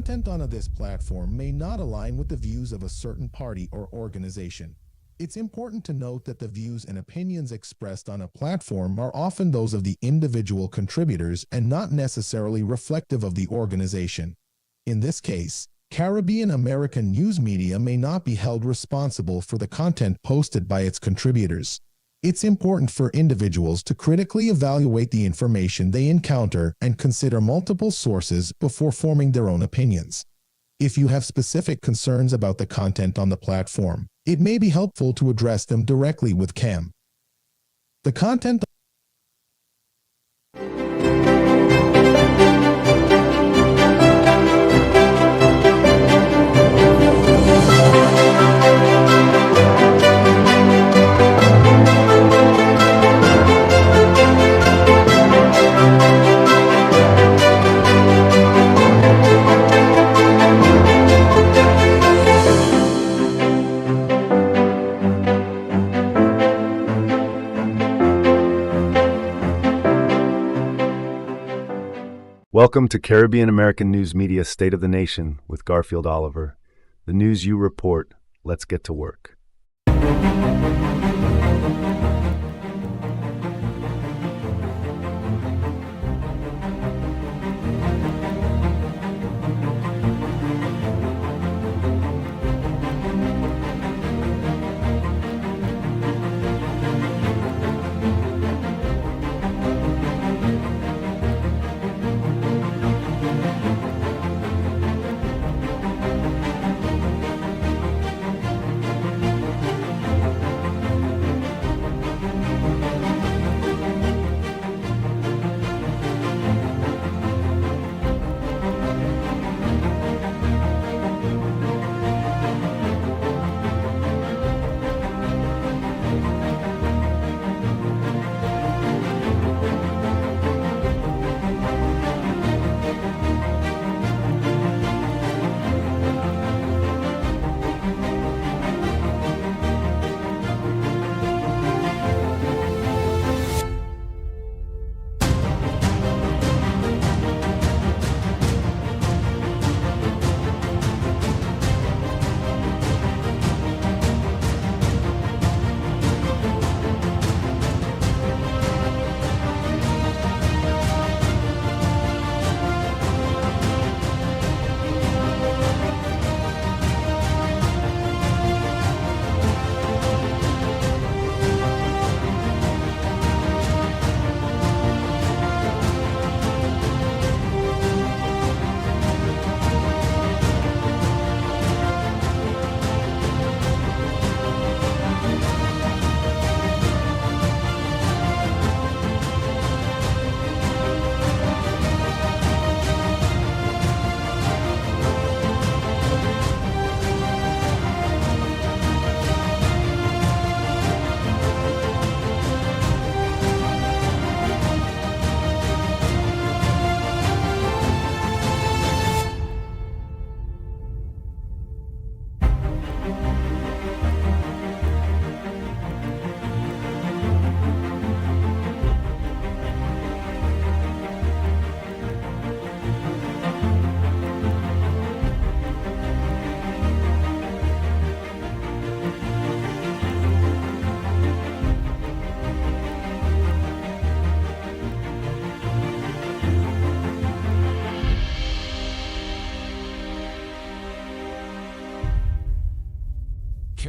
content on this platform may not align with the views of a certain party or organization. It's important to note that the views and opinions expressed on a platform are often those of the individual contributors and not necessarily reflective of the organization. In this case, Caribbean American news media may not be held responsible for the content posted by its contributors. It's important for individuals to critically evaluate the information they encounter and consider multiple sources before forming their own opinions. If you have specific concerns about the content on the platform, it may be helpful to address them directly with CAM. The content Welcome to Caribbean American News Media State of the Nation with Garfield Oliver. The news you report. Let's get to work.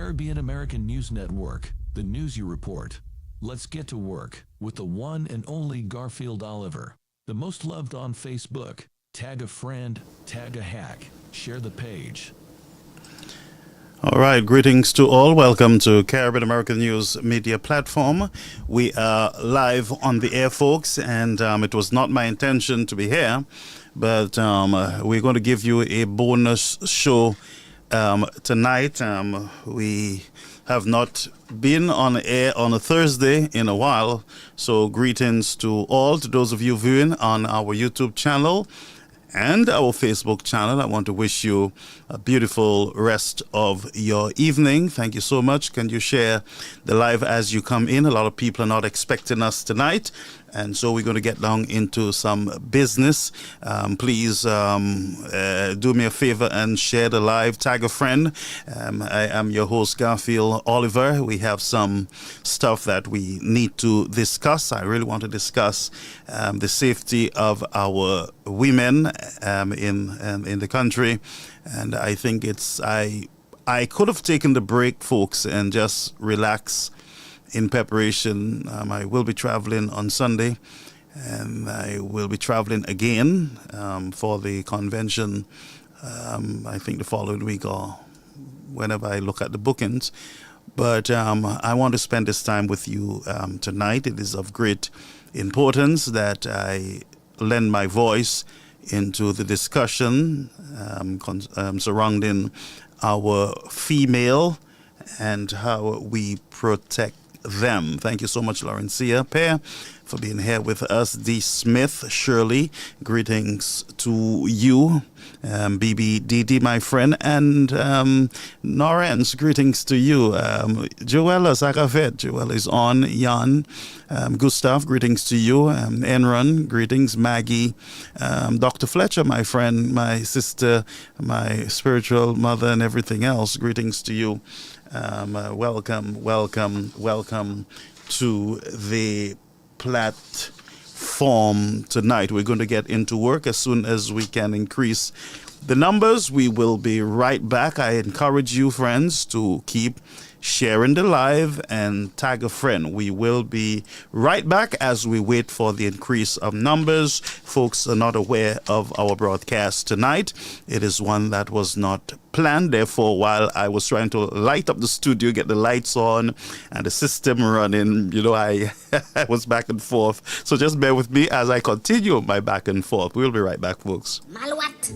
Caribbean American News Network, the news you report. Let's get to work with the one and only Garfield Oliver, the most loved on Facebook. Tag a friend, tag a hack, share the page. All right, greetings to all. Welcome to Caribbean American News Media Platform. We are live on the air, folks, and it was not my intention to be here, but we're going to give you a bonus show tonight. We have not been on air on a Thursday in a while, so greetings to all, to those of you viewing on our YouTube channel and our Facebook channel. I want to wish you a beautiful rest of your evening. Thank you so much. Can you share the live as you come in? A lot of people are not expecting us tonight, and so we're going to get down into some business. Please do me a favor and share the live. Tag a friend. I am your host, Garfield Oliver. We have some stuff that we need to discuss. I really want to discuss the safety of our women in the country. And I think I could have taken the break, folks, and just relax in preparation. I will be traveling on Sunday, and I will be traveling again for the convention, I think the following week or whenever I look at the bookings. But I want to spend this time with you tonight. It is of great importance that I lend my voice into the discussion surrounding our female and how we protect them. Thank you so much, Laurencia Pear, for being here with us. D. Smith, Shirley, greetings to you. BBDD, my friend, and Norens, greetings to you. Joella Sakavet, Joella is on. Jan, Gustav, greetings to you. Enron, greetings. Maggie, Dr. Fletcher, my friend, my sister, my spiritual mother, and everything else, greetings to you. Welcome to the platform tonight. We're going to get into work as soon as we can increase the numbers. We will be right back. I encourage you, friends, to keep sharing the live and tag a friend. We will be right back as we wait for the increase of numbers. Folks are not aware of our broadcast tonight. It is one that was not planned. Therefore, while I was trying to light up the studio, get the lights on and the system running, I was back and forth. So just bear with me as I continue my back and forth. We'll be right back, folks. Malwat?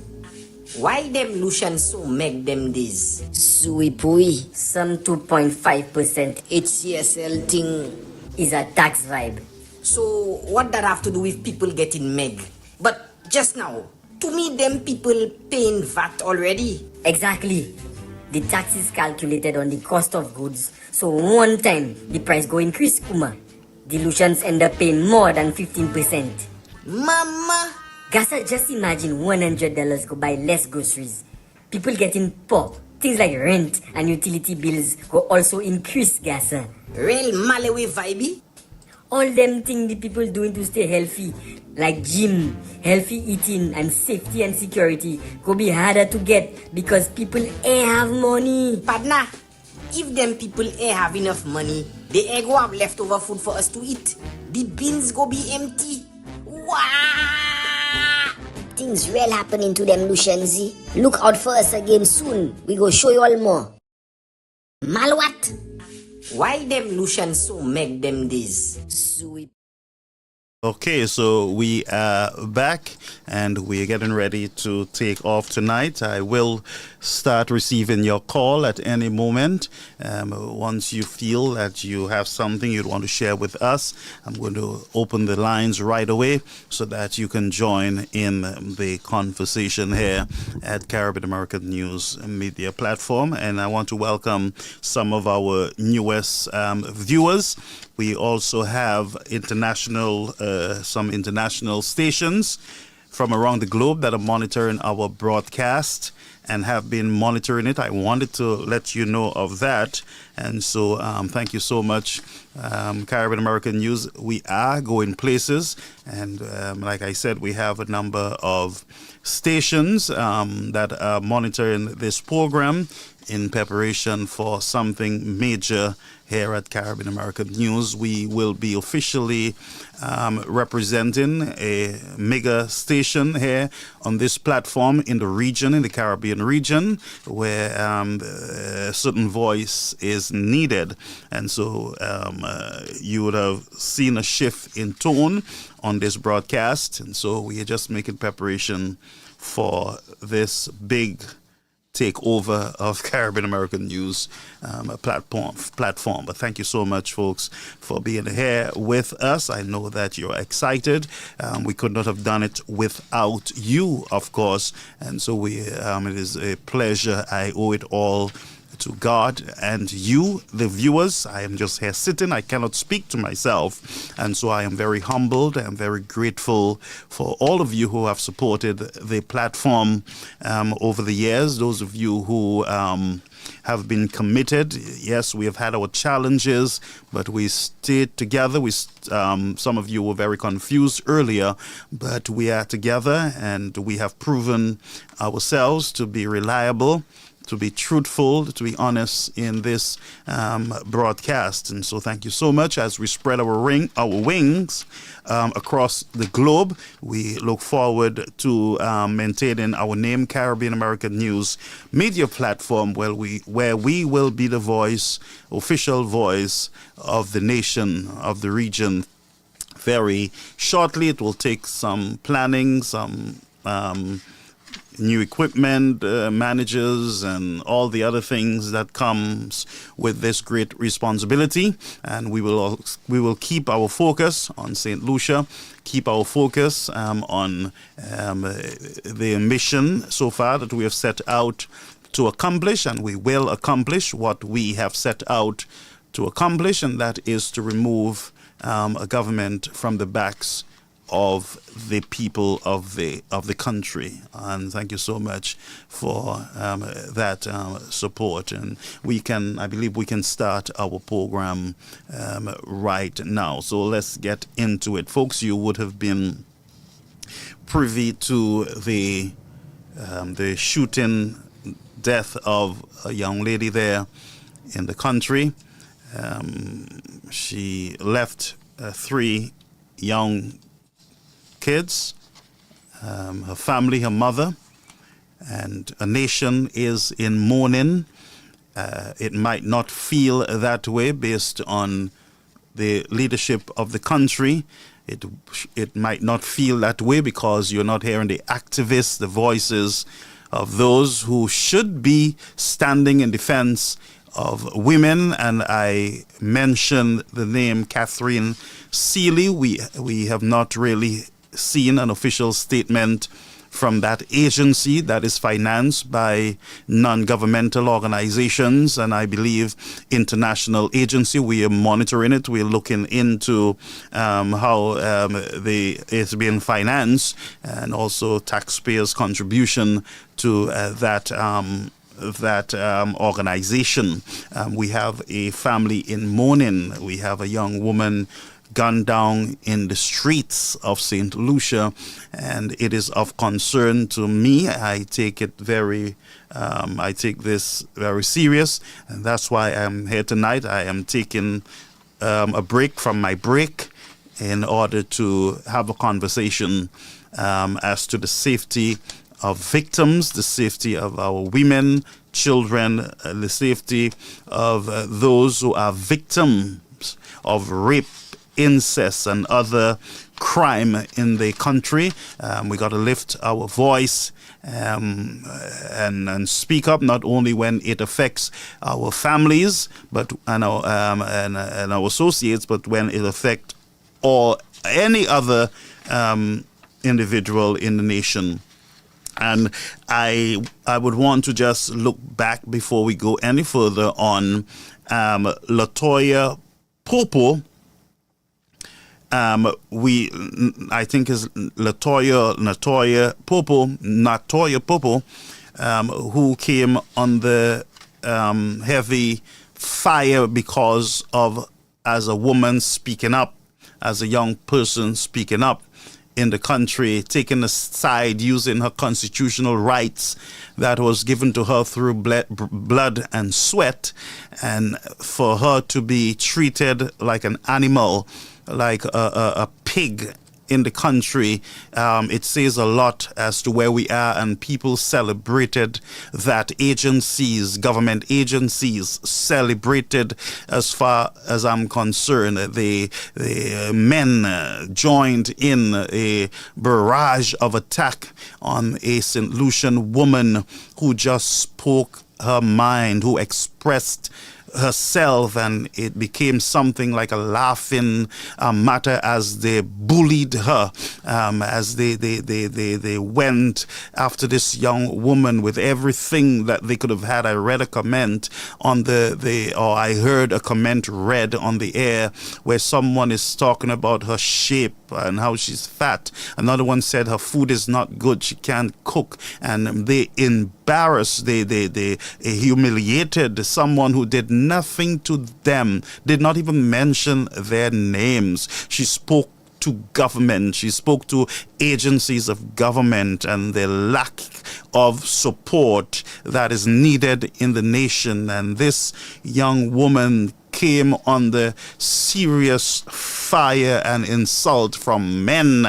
Why them Lucian so make them this? Sui pui. Some 2.5% HCSL thing is a tax vibe. So what that have to do with people getting meg? But just now, to me them people paying VAT already. Exactly. The tax is calculated on the cost of goods. So one time the price go increase, Kuma. The Lucians end up paying more than 15%. Mama! Gasa, just imagine $100 go buy less groceries. People getting poor. Things like rent and utility bills go also increase, Gasa. Real Malawi vibe? All them things the people doing to stay healthy, like gym, healthy eating, and safety and security, go be harder to get because people ain't have money. Partner, if them people ain't have enough money, they ain't go have leftover food for us to eat. The bins go be empty. Wow! Things real happening to them Lucians. Look out for us again soon. We go show you all more. Malwat? Why them Lucians so make them this? Sweet. Okay, so we are back and we're getting ready to take off tonight. I will start receiving your call at any moment. Once you feel that you have something you'd want to share with us, I'm going to open the lines right away so that you can join in the conversation here at Caribbean American News Media Platform. And I want to welcome some of our newest viewers. We also have some international stations from around the globe that are monitoring our broadcast and have been monitoring it. I wanted to let you know of that. And so thank you so much, Caribbean American News. We are going places. And like I said, we have a number of stations that are monitoring this program in preparation for something major here at Caribbean American News. We will be officially representing a mega station here on this platform in the region, in the Caribbean region, where a certain voice is needed. And so you would have seen a shift in tone on this broadcast. And so we are just making preparation for this big takeover of Caribbean American News platform. But thank you so much, folks, for being here with us. I know that you're excited. We could not have done it without you, of course. And so it is a pleasure. I owe it all to God and you, the viewers. I am just here sitting. I cannot speak to myself. And so I am very humbled and very grateful for all of you who have supported the platform over the years. Those of you who have been committed. Yes, we have had our challenges, but we stayed together. Some of you were very confused earlier, but we are together and we have proven ourselves to be reliable, to be truthful, to be honest in this broadcast. And so thank you so much. As we spread our wings across the globe, we look forward to maintaining our name, Caribbean American News media platform, where we will be the voice, official voice of the nation, of the region. Very shortly, it will take some planning, some new equipment, managers, and all the other things that comes with this great responsibility. And we will keep our focus on St. Lucia, keep our focus on the mission so far that we have set out to accomplish, and we will accomplish what we have set out to accomplish, and that is to remove a government from the backs of the people of the country. And thank you so much for that support. And I believe we can start our program right now. So let's get into it. Folks, you would have been privy to the shooting death of a young lady there in the country. She left 3 young kids, her family, her mother, and a nation is in mourning. It might not feel that way based on the leadership of the country. It might not feel that way because you're not hearing the activists, the voices of those who should be standing in defense of women. And I mentioned the name Catherine Seeley. We have not really seen an official statement from that agency that is financed by non-governmental organizations, and I believe international agency. We are monitoring it. We're looking into how it's being financed, and also taxpayers' contribution to that organization. We have a family in mourning. We have a young woman gunned down in the streets of St. Lucia, and it is of concern to me. I take this very serious, and that's why I'm here tonight. I am taking a break from my break in order to have a conversation as to the safety of victims, the safety of our women, children, the safety of those who are victims of rape, incest, and other crime in the country. We got to lift our voice and speak up, not only when it affects our families, and our associates, but when it affects any other individual in the nation. And I would want to just look back before we go any further on Latoya Popo. I think is Natoya Popo, who came under heavy fire because of, as a woman speaking up, as a young person speaking up in the country, taking a side, using her constitutional rights that was given to her through blood and sweat, and for her to be treated like an animal, like a pig in the country, it says a lot as to where we are, and people celebrated that. Agencies, government agencies celebrated. As far as I'm concerned, the men joined in a barrage of attack on a St. Lucian woman who just spoke her mind, who expressed herself, and it became something like a laughing matter as they bullied her, as they went after this young woman with everything that they could have had. I read a comment on or I heard a comment read on the air where someone is talking about her shape and how she's fat. Another one said her food is not good, she can't cook, and they embarrassed, they humiliated someone who did nothing to them, did not even mention their names. She spoke to government, she spoke to agencies of government and the lack of support that is needed in the nation. And this young woman came under serious fire and insult from men,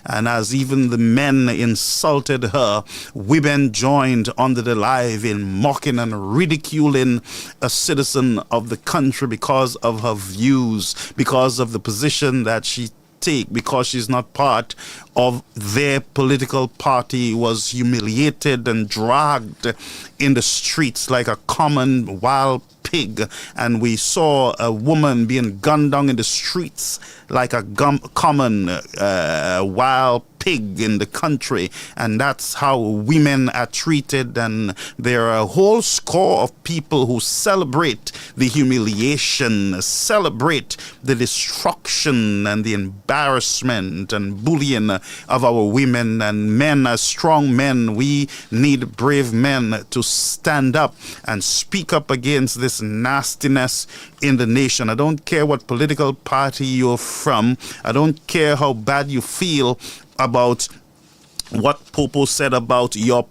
and as even the men insulted her, women joined under the live in mocking and ridiculing a citizen of the country because of her views, because of the position that she take, because she's not part of their political party, was humiliated and dragged in the streets like a common wild pig. And we saw a woman being gunned down in the streets like a common wild pig in the country. And that's how women are treated. And there are a whole score of people who celebrate the humiliation, celebrate the destruction and the embarrassment and bullying of our women and men. As strong men, we need brave men to stand up and speak up against this nastiness in the nation. I don't care what political party you're from. I don't care how bad you feel about what Popo said about your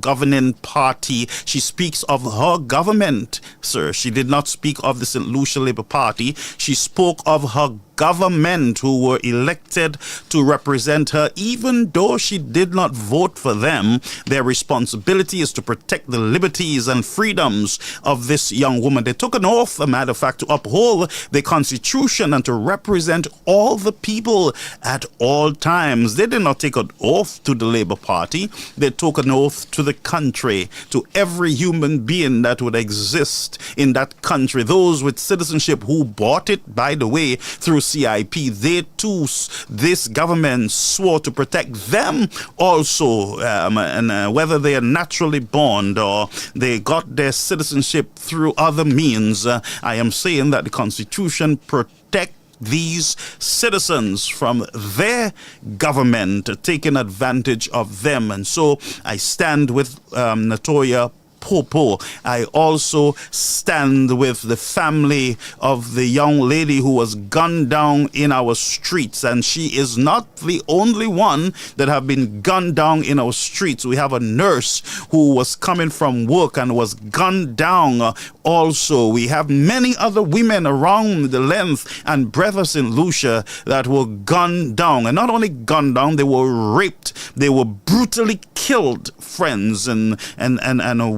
governing party. She speaks of her government, sir. She did not speak of the St. Lucia Labour Party. She spoke of her government who were elected to represent her, even though she did not vote for them. Their responsibility is to protect the liberties and freedoms of this young woman. They took an oath, a matter of fact, to uphold the Constitution and to represent all the people at all times. They did not take an oath to the Labour Party. They took an oath to the country, to every human being that would exist in that country. Those with citizenship who bought it, by the way, through CIP, they too, this government swore to protect them also, and whether they are naturally born or they got their citizenship through other means, I am saying that the Constitution protects these citizens from their government taking advantage of them. And so I stand with Natoya Popo. I also stand with the family of the young lady who was gunned down in our streets, and she is not the only one that have been gunned down in our streets. We have a nurse who was coming from work and was gunned down also. We have many other women around the length and breadth of St. Lucia that were gunned down, and not only gunned down, they were raped, they were brutally killed, friends, and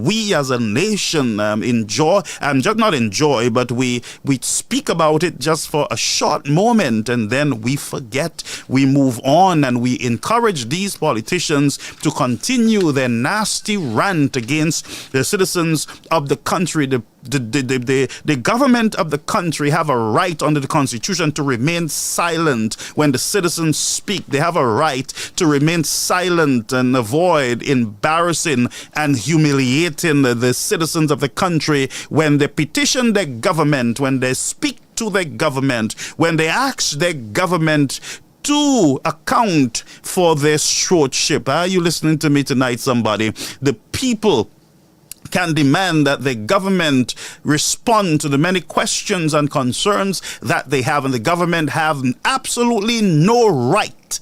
we as a nation enjoy, and just not enjoy, but we speak about it just for a short moment, and then we forget, we move on, and we encourage these politicians to continue their nasty rant against the citizens of the country. The government of the country have a right under the Constitution to remain silent when the citizens speak. They have a right to remain silent and avoid embarrassing and humiliating the citizens of the country when they petition their government, when they speak to their government, when they ask their government to account for their stewardship. Are you listening to me tonight, somebody? The people can demand that the government respond to the many questions and concerns that they have, and the government have absolutely no right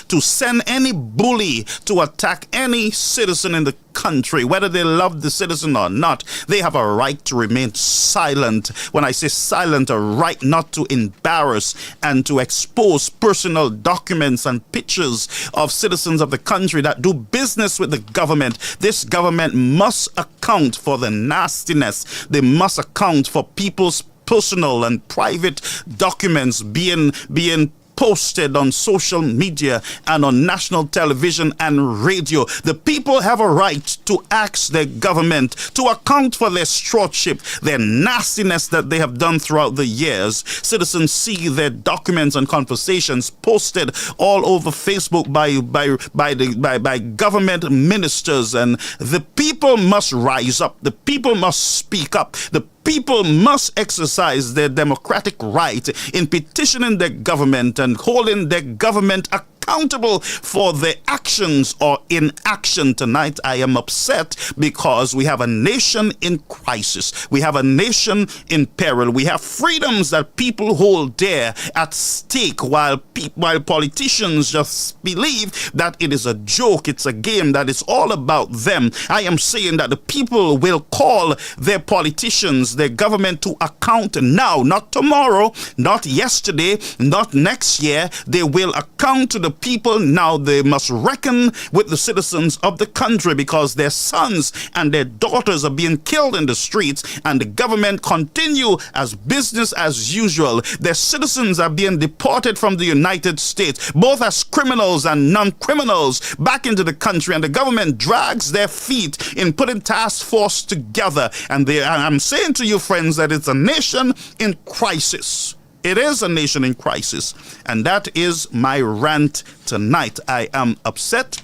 to send any bully to attack any citizen in the country, whether they love the citizen or not. They have a right to remain silent. When I say silent, a right not to embarrass and to expose personal documents and pictures of citizens of the country that do business with the government. This government must account for the nastiness. They must account for people's personal and private documents being posted on social media and on national television and radio. The people have a right to ask their government to account for their stewardship, their nastiness that they have done throughout the years. Citizens see their documents and conversations posted all over Facebook by government ministers, and the people must rise up. The people must speak up. The people must exercise their democratic right in petitioning their government and holding their government accountable for their actions or inaction. Tonight, I am upset because we have a nation in crisis. We have a nation in peril. We have freedoms that people hold dear at stake, while politicians just believe that it is a joke, it's a game, that it's all about them. I am saying that the people will call their politicians, their government, to account now, not tomorrow, not yesterday, not next year. They will account to the people now. They must reckon with the citizens of the country because their sons and their daughters are being killed in the streets, and the government continue as business as usual. Their citizens are being deported from the United States, both as criminals and non-criminals, back into the country, and the government drags their feet in putting task force together. And I'm saying to you, friends, that it's a nation in crisis. It is a nation in crisis. And that is my rant tonight. I am upset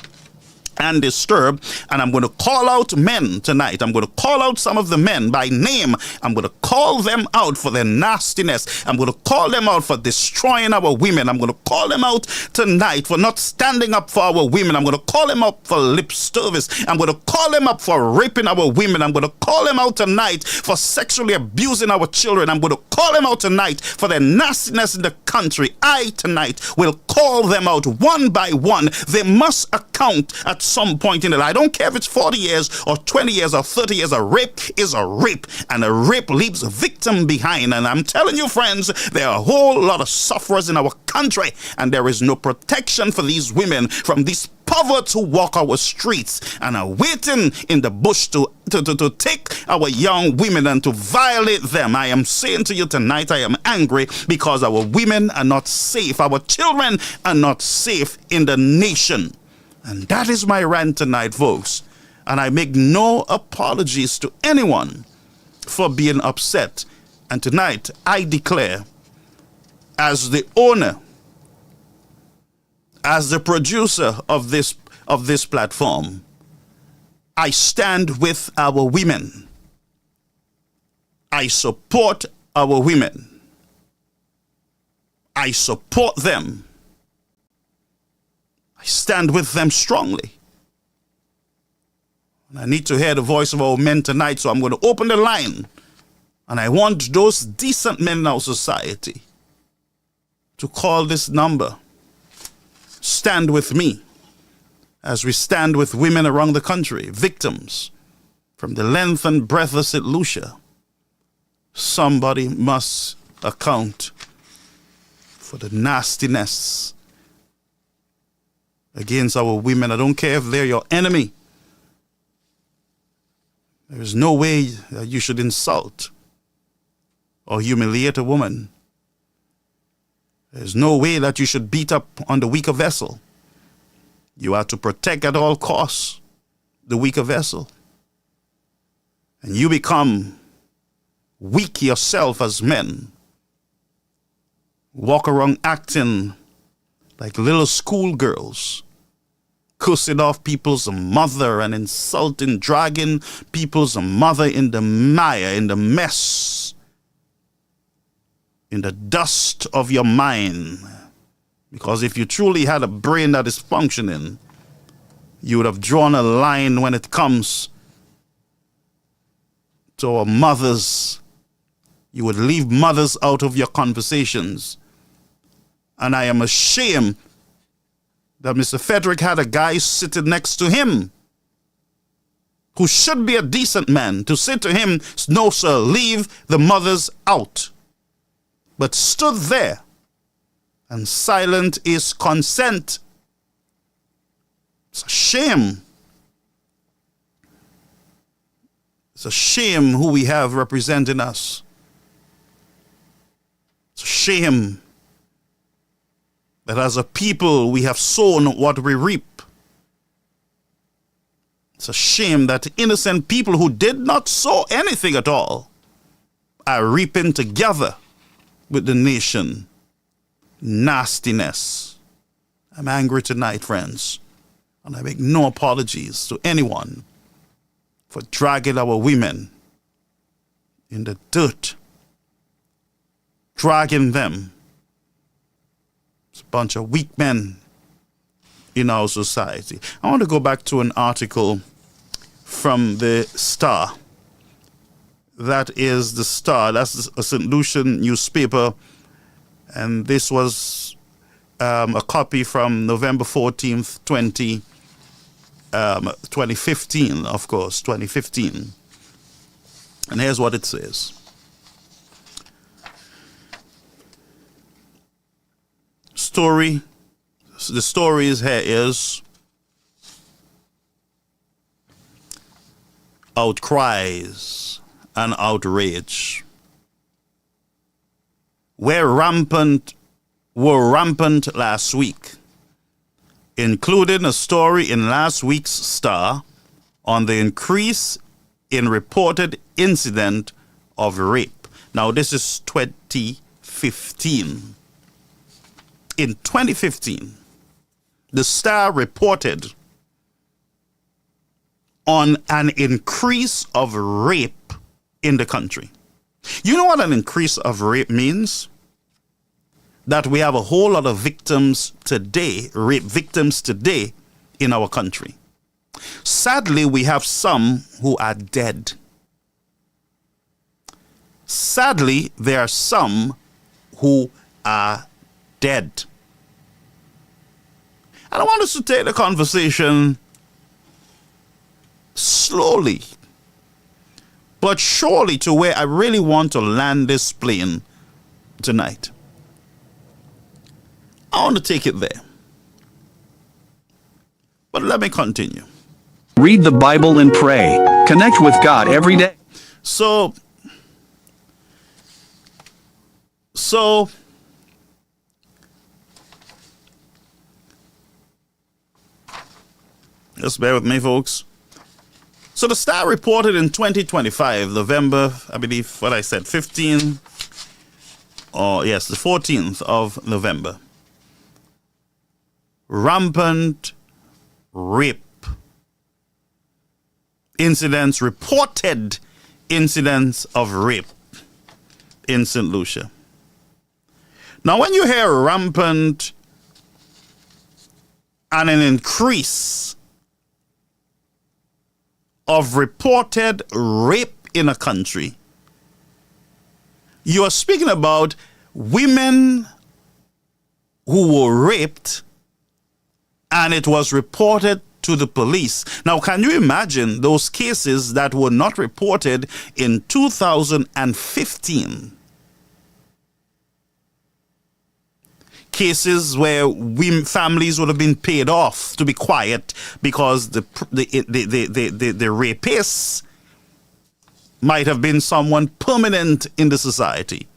and disturbed, and I'm going to call out men tonight. I'm going to call out some of the men by name. I'm going to call them out for their nastiness. I'm going to call them out for destroying our women. I'm going to call them out tonight for not standing up for our women. I'm going to call them out for lip service. I'm going to call them up for raping our women. I'm going to call them out tonight for sexually abusing our children. I'm going to call them out tonight for their nastiness in the country. I tonight will call them out one by one. They must account at some point in their life. I don't care if it's 40 years or 20 years or 30 years. A rape is a rape, and a rape leaves a victim behind. And I'm telling you, friends, there are a whole lot of sufferers in our country, and there is no protection for these women from these perverts who walk our streets and are waiting in the bush to take our young women and to violate them. I am saying to you tonight, I am angry because our women are not safe. Our children are not safe in the nation. And that is my rant tonight, folks. And I make no apologies to anyone for being upset. And tonight, I declare, as the owner, as the producer of this platform, I stand with our women. I support our women. I support them. I stand with them strongly. And I need to hear the voice of our men tonight, so I'm going to open the line. And I want those decent men in our society to call this number. Stand with me as we stand with women around the country, victims from the length and breadth of St. Lucia. Somebody must account for the nastiness against our women. I don't care if they're your enemy. There is no way that you should insult or humiliate a woman. There's no way that you should beat up on the weaker vessel. You are to protect at all costs the weaker vessel. And you become weak yourself as men. Walk around acting like little schoolgirls, cursing off people's mother and insulting, dragging people's mother in the mire, in the mess, in the dust of your mind. Because if you truly had a brain that is functioning, You would have drawn a line when it comes to our mothers. You would leave mothers out of your conversations. And I am ashamed that Mr. Frederick had a guy sitting next to him who should be a decent man to say to him, no, sir, leave the mothers out. But stood there, and silent is consent. It's a shame. It's a shame who we have representing us. It's a shame that as a people we have sown what we reap. It's a shame that innocent people who did not sow anything at all are reaping together with the nation nastiness. I'm angry tonight, friends, and I make no apologies to anyone for dragging our women in the dirt, dragging them. It's a bunch of weak men in our society. I want to go back to an article from the Star. That is the Star. That's a St. Lucian newspaper. And this was a copy from November 14th, 2015, of course, 2015. And here's what it says. The story here is outcries and outrage were rampant last week, including a story in last week's Star on the increase in reported incident of rape. Now, this is 2015. In 2015, the Star reported on an increase of rape in the country. You know what an increase of rape means? That we have a whole lot of victims today, rape victims today in our country. Sadly, we have some who are dead. Sadly, there are some who are dead. And I want us to take the conversation slowly, but surely to where I really want to land this plane tonight. I want to take it there. But let me continue. Read the Bible and pray. Connect with God every day. So just bear with me, folks. So the Star reported in 2025, November, I believe what I said, 15, or yes, the 14th of November. Rampant rape incidents, reported incidents of rape in St. Lucia. Now, when you hear rampant and an increase of reported rape in a country, you are speaking about women who were raped and it was reported to the police. Now, can you imagine those cases that were not reported in 2015? Cases where families would have been paid off to be quiet because the rapists might have been someone permanent in the society.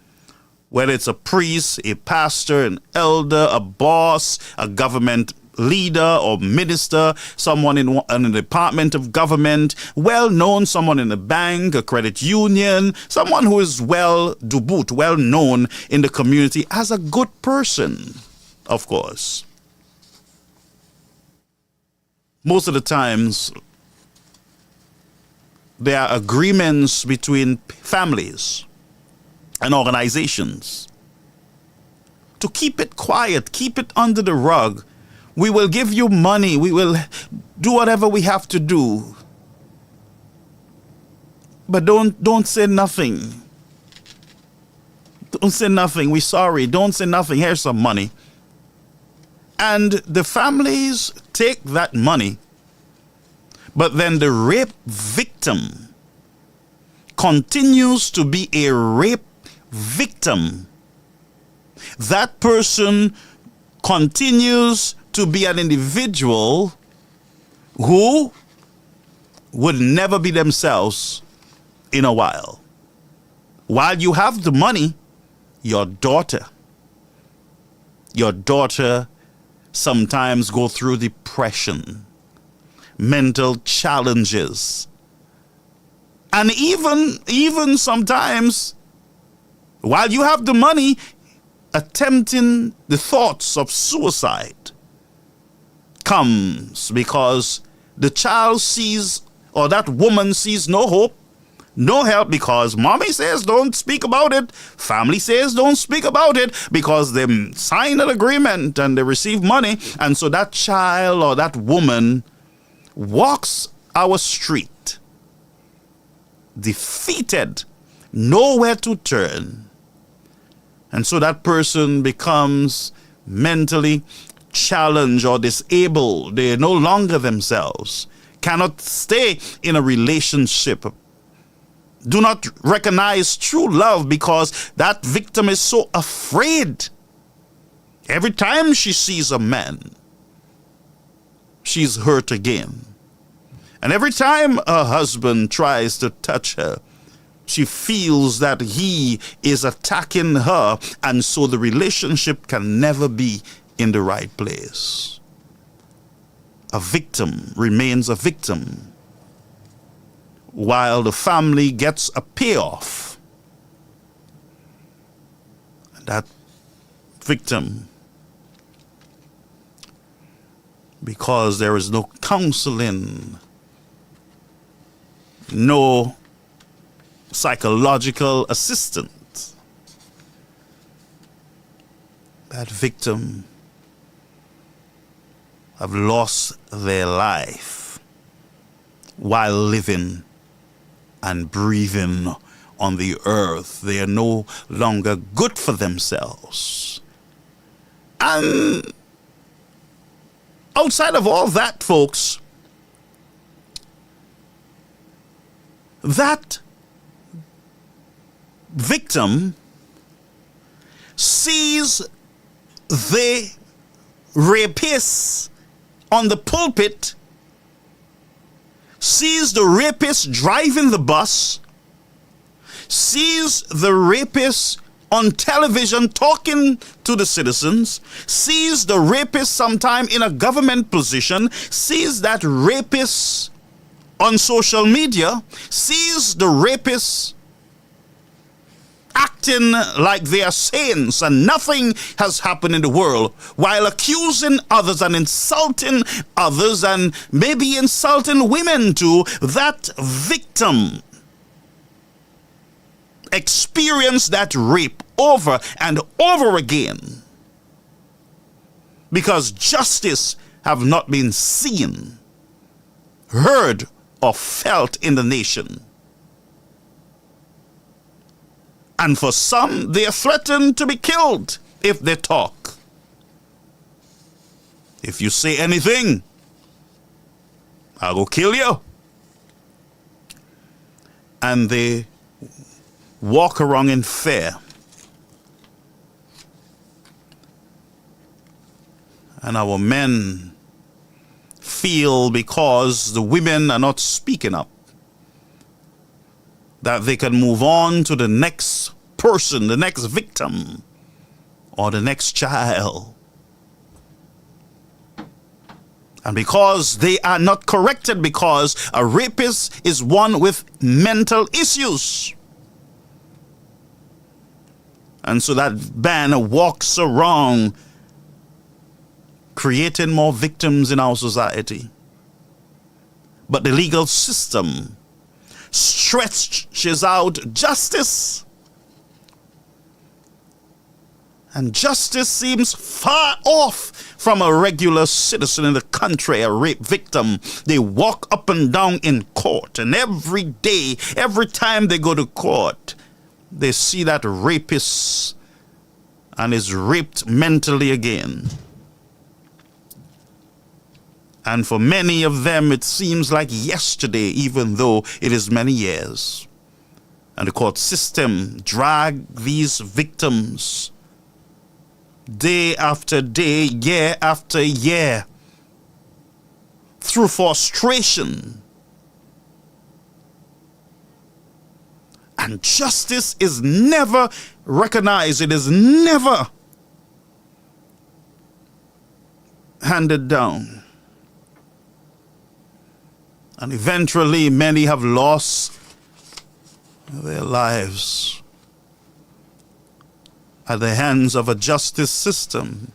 Whether it's a priest, a pastor, an elder, a boss, a government leader or minister, someone in a department of government, well known, someone in a bank, a credit union, someone who is well known in the community as a good person, of course. Most of the times, there are agreements between families and organizations to keep it quiet, keep it under the rug. We will give you money. We will do whatever we have to do. But don't say nothing. Don't say nothing. We're sorry. Don't say nothing. Here's some money. And the families take that money, but then the rape victim continues to be a rape victim. That person continues to be an individual who would never be themselves in a while. While you have the money, your daughter sometimes go through depression, mental challenges, and even sometimes, while you have the money, attempting the thoughts of suicide comes because the child sees, or that woman sees, no hope, no help, because mommy says don't speak about it, family says don't speak about it, because they signed an agreement and they receive money. And so that child or that woman walks our street defeated, nowhere to turn. And so that person becomes mentally challenged or disabled. They are no longer themselves, cannot stay in a relationship, do not recognize true love because that victim is so afraid. Every time she sees a man, she's hurt again. And every time her husband tries to touch her, she feels that he is attacking her, and so the relationship can never be in the right place. A victim remains a victim, while the family gets a payoff. That victim, because there is no counseling, no psychological assistance, that victim have lost their life while living and breathing on the earth. They are no longer good for themselves. And outside of all that, folks, that victim sees the rapist on the pulpit, sees the rapist driving the bus, sees the rapist on television talking to the citizens, sees the rapist sometime in a government position, sees that rapist on social media, sees the rapist acting like they are saints and nothing has happened in the world, while accusing others and insulting others and maybe insulting women too. That victim experienced that rape over and over again because justice have not been seen, heard, or felt in the nation. And for some, they are threatened to be killed if they talk. If you say anything, I will kill you. And they walk around in fear. And our men feel, because the women are not speaking up, that they can move on to the next person, the next victim, or the next child. And because they are not corrected, because a rapist is one with mental issues. And so that man walks around creating more victims in our society. But the legal system stretches out justice. And justice seems far off from a regular citizen in the country, a rape victim. They walk up and down in court, and every day, every time they go to court, they see that rapist and is raped mentally again. And for many of them, it seems like yesterday, even though it is many years. And the court system drag these victims day after day, year after year, through frustration. And justice is never recognized. It is never handed down. And eventually, many have lost their lives at the hands of a justice system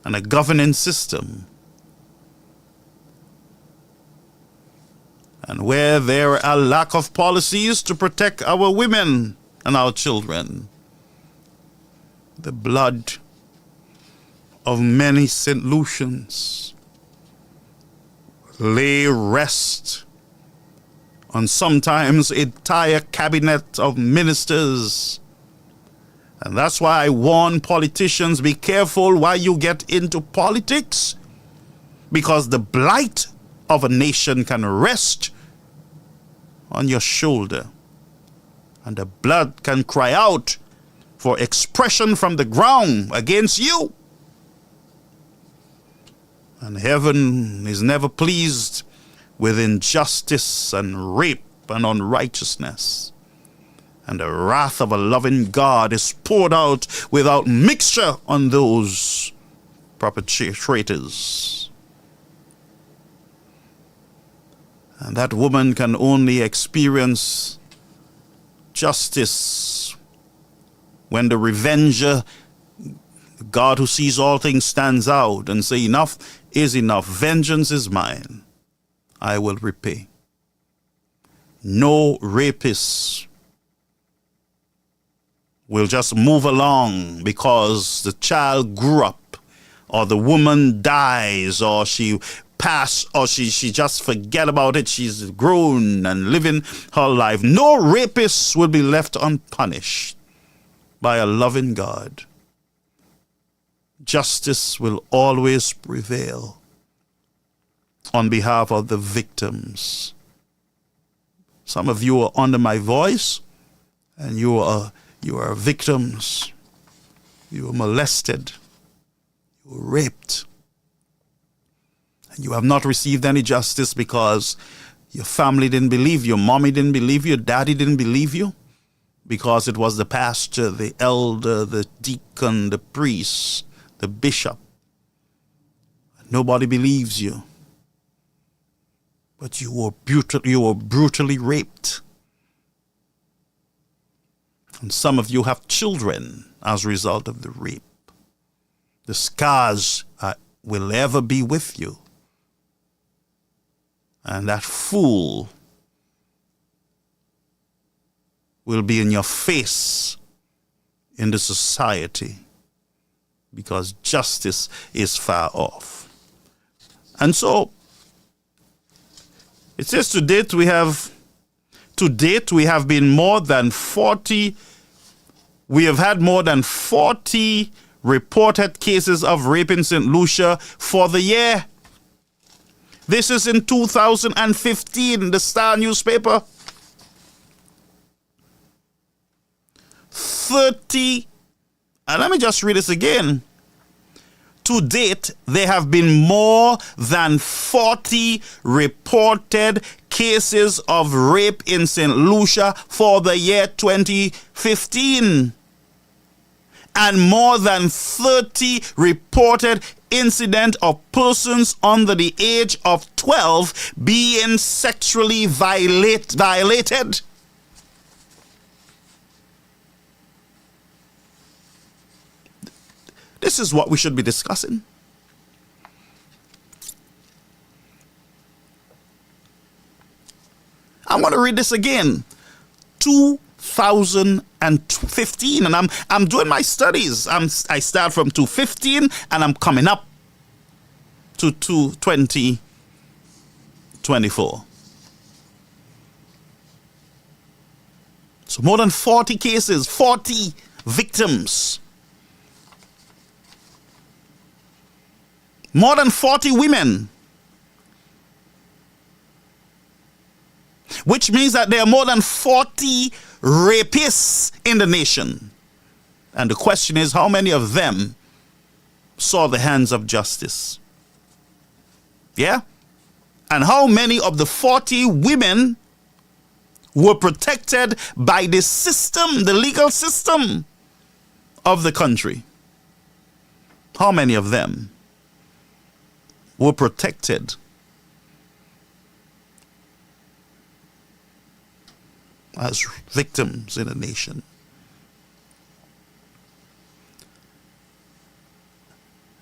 and a governing system. And where there are lack of policies to protect our women and our children, the blood of many St. Lucians lay rest on sometimes entire cabinet of ministers. And that's why I warn politicians, be careful why you get into politics, because the blight of a nation can rest on your shoulder, and the blood can cry out for expression from the ground against you. And heaven is never pleased with injustice and rape and unrighteousness. And the wrath of a loving God is poured out without mixture on those perpetrators. And that woman can only experience justice when the revenger, God who sees all things, stands out and say, enough is enough. Vengeance is mine. I will repay. No rapist will just move along because the child grew up, or the woman dies, or she passed, or she just forget about it. She's grown and living her life. No rapist will be left unpunished by a loving God. Justice will always prevail on behalf of the victims. Some of you are under my voice, and you are victims. You were molested. You were raped. And you have not received any justice because your family didn't believe you, mommy didn't believe you, daddy didn't believe you, because it was the pastor, the elder, the deacon, the priest, the bishop. Nobody believes you. But you were brutally raped. And some of you have children as a result of the rape. The scars will ever be with you. And that fool will be in your face in the society, because justice is far off. And so, it says to date we have been more than 40, we have had more than 40 reported cases of rape in St. Lucia for the year. This is in 2015, the Star newspaper. 30, and let me just read this again. To date, there have been more than 40 reported cases of rape in St. Lucia for the year 2015. And more than 30 reported incidents of persons under the age of 12 being sexually violated. This is what we should be discussing. I'm going to read this again. 2015, and I'm doing my studies. I start from 2015, and I'm coming up to 2024. So more than 40 cases, 40 victims. More than 40 women. Which means that there are more than 40 rapists in the nation. And the question is, how many of them saw the hands of justice? Yeah? And how many of the 40 women were protected by the system, the legal system of the country? How many of them were protected as victims in a nation?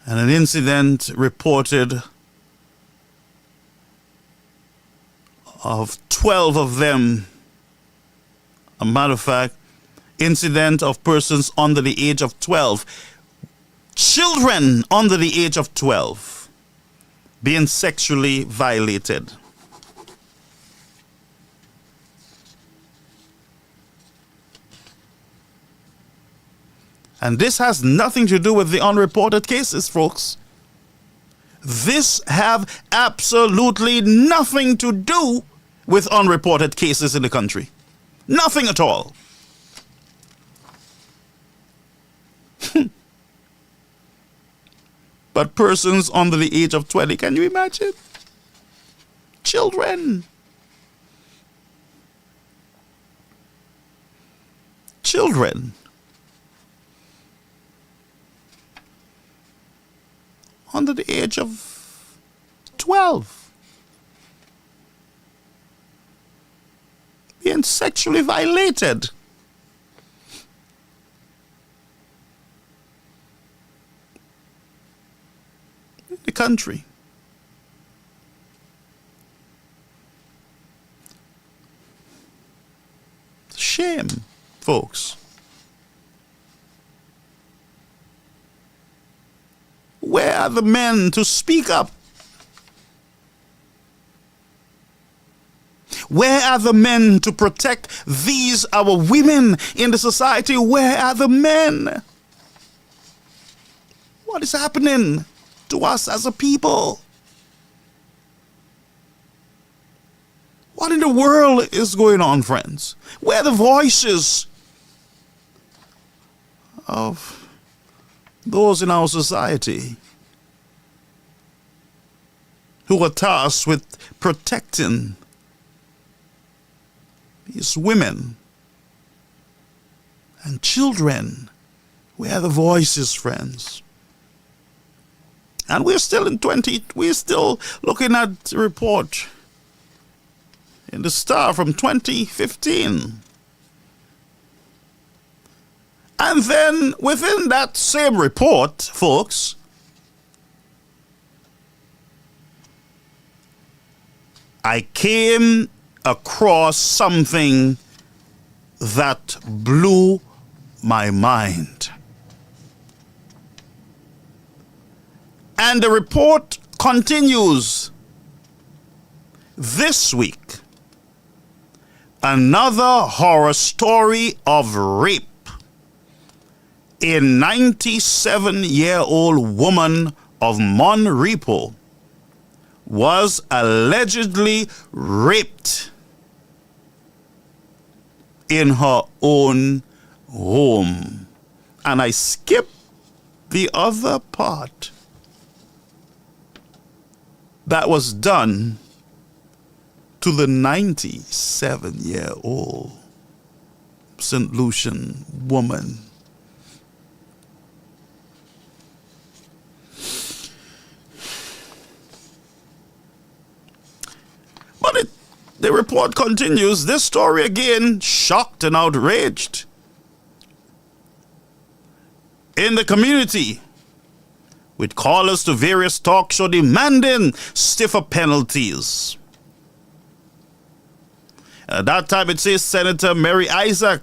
And an incident reported of 12 of them. A matter of fact, incident of persons under the age of 12, children under the age of 12 being sexually violated. And this has nothing to do with the unreported cases, folks. This have absolutely nothing to do with unreported cases in the country. Nothing at all. But persons under the age of 20, can you imagine? Children. Children. Under the age of 12. Being sexually violated. In the country. Shame, folks. Where are the men to speak up? Where are the men to protect these, our women in the society? Where are the men? What is happening to us as a people? What in the world is going on, friends? Where are the voices of those in our society who are tasked with protecting these women and children? Where are the voices, friends? And we're still looking at the report in the Star from 2015. And then within that same report, folks, I came across something that blew my mind. And the report continues. This week, another horror story of rape. A 97-year-old woman of Monrepo was allegedly raped in her own home. And I skipped the other part. That was done to the 97-year-old St. Lucian woman. But the report continues. This story again shocked and outraged in the community, with callers to various talk shows demanding stiffer penalties. At that time, it says Senator Mary Isaac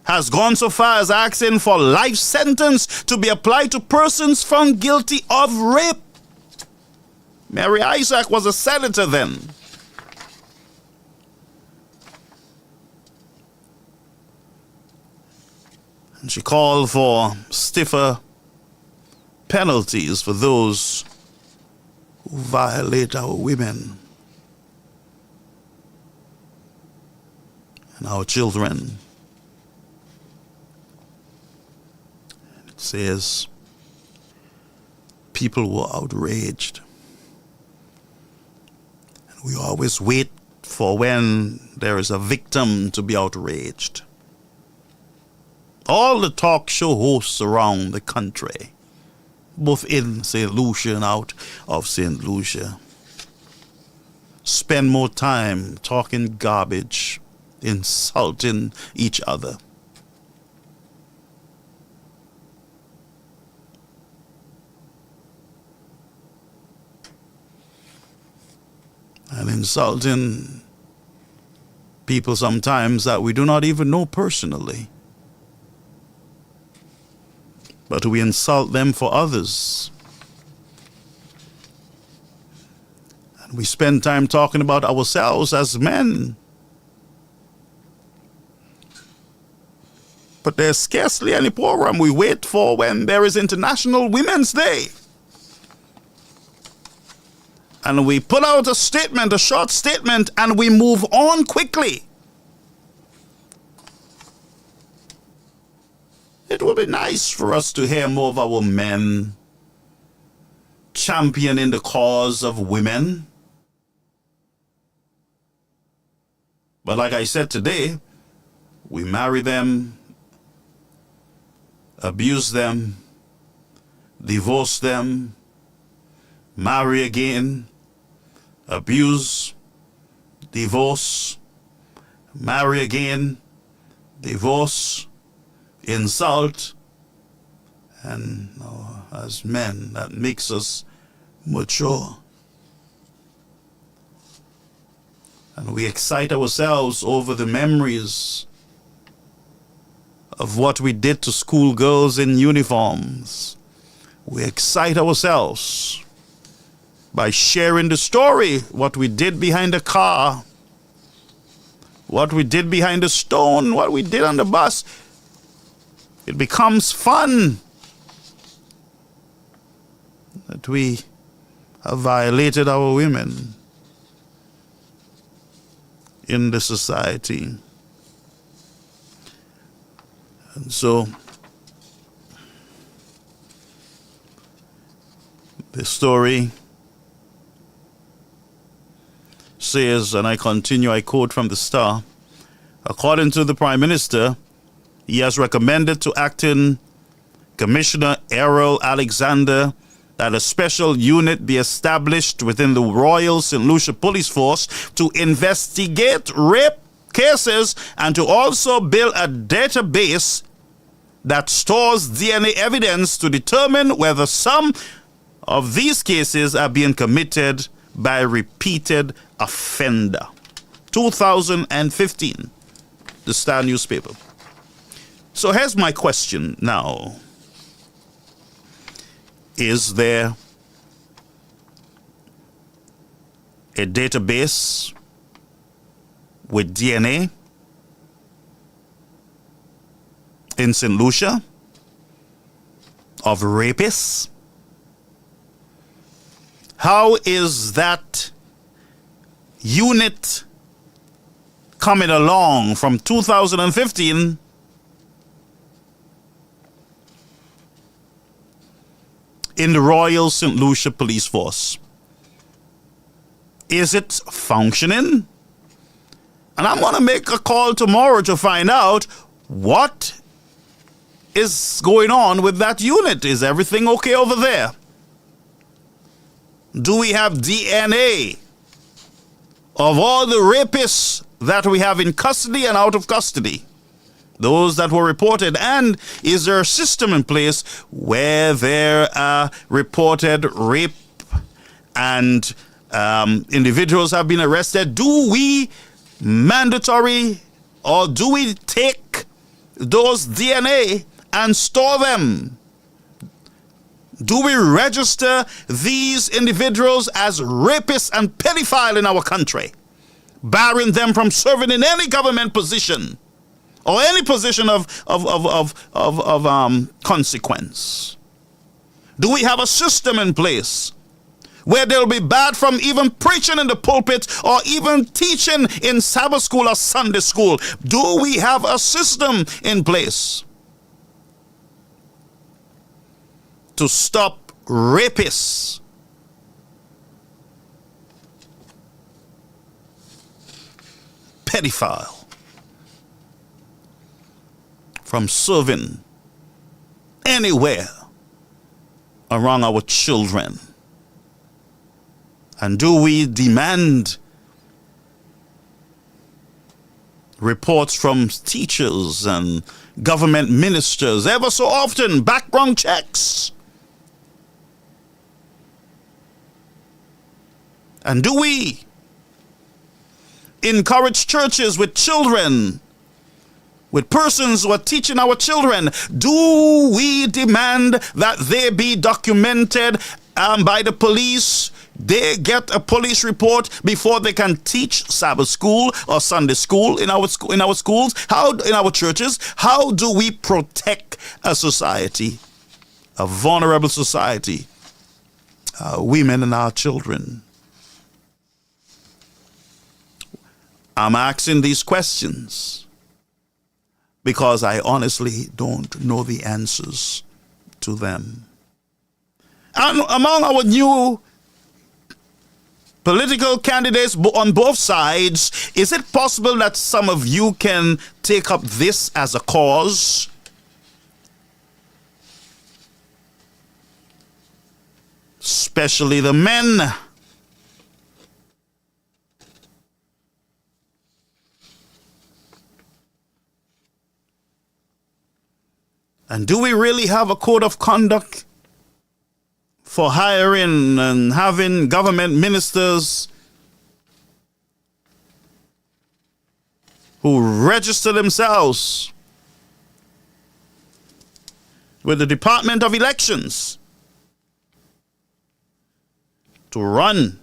has gone so far as asking for life sentence to be applied to persons found guilty of rape. Mary Isaac was a senator then. And she called for stiffer penalties for those who violate our women and our children. It says people were outraged. And we always wait for when there is a victim to be outraged. All the talk show hosts around the country, both in St. Lucia and out of St. Lucia, spend more time talking garbage, insulting each other. And insulting people sometimes that we do not even know personally. But we insult them for others. And we spend time talking about ourselves as men. But there's scarcely any program we wait for when there is International Women's Day. And we put out a statement, a short statement, and we move on quickly. It would be nice for us to hear more of our men championing the cause of women. But like I said today, we marry them, abuse them, divorce them, marry again, abuse, divorce, marry again, divorce, insult, and as men, that makes us mature. And we excite ourselves over the memories of what we did to schoolgirls in uniforms. We excite ourselves by sharing the story, what we did behind the car, what we did behind the stone, what we did on the bus. It becomes fun that we have violated our women in the society. And so the story says, and I continue, I quote from the Star, according to the Prime Minister, he has recommended to Acting Commissioner Errol Alexander that a special unit be established within the Royal St. Lucia Police Force to investigate rape cases and to also build a database that stores DNA evidence to determine whether some of these cases are being committed by repeated offender. 2015, the Star newspaper. So here's my question now. Is there a database with DNA in St. Lucia of rapists? How is that unit coming along from 2015 in the Royal St. Lucia Police Force? Is it functioning? And I'm going to make a call tomorrow to find out what is going on with that unit. Is everything okay over there? Do we have DNA of all the rapists that we have in custody and out of custody? Those that were reported. And is there a system in place where there are reported rape and individuals have been arrested? Do we mandatory, or do we take those DNA and store them? Do we register these individuals as rapists and pedophiles in our country, barring them from serving in any government position or any position of consequence? Do we have a system in place where they'll be barred from even preaching in the pulpit or even teaching in Sabbath school or Sunday school? Do we have a system in place to stop rapists, pedophile, from serving anywhere around our children? And do we demand reports from teachers and government ministers ever so often, background checks? And do we encourage churches with children, with persons who are teaching our children? Do we demand that they be documented by the police? They get a police report before they can teach Sabbath school or Sunday school in our schools, in our churches. How do we protect a society, a vulnerable society, women and our children? I'm asking these questions because I honestly don't know the answers to them. And among our new political candidates on both sides, is it possible that some of you can take up this as a cause? Especially the men. And do we really have a code of conduct for hiring and having government ministers who register themselves with the Department of Elections to run?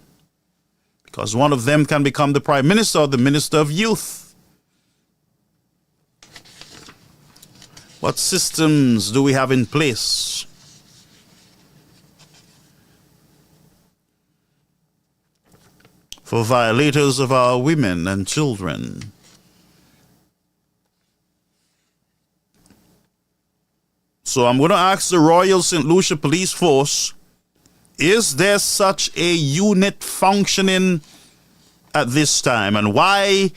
Because one of them can become the Prime Minister or the Minister of Youth. What systems do we have in place for violators of our women and children? So I'm going to ask the Royal St. Lucia Police Force, is there such a unit functioning at this time? And why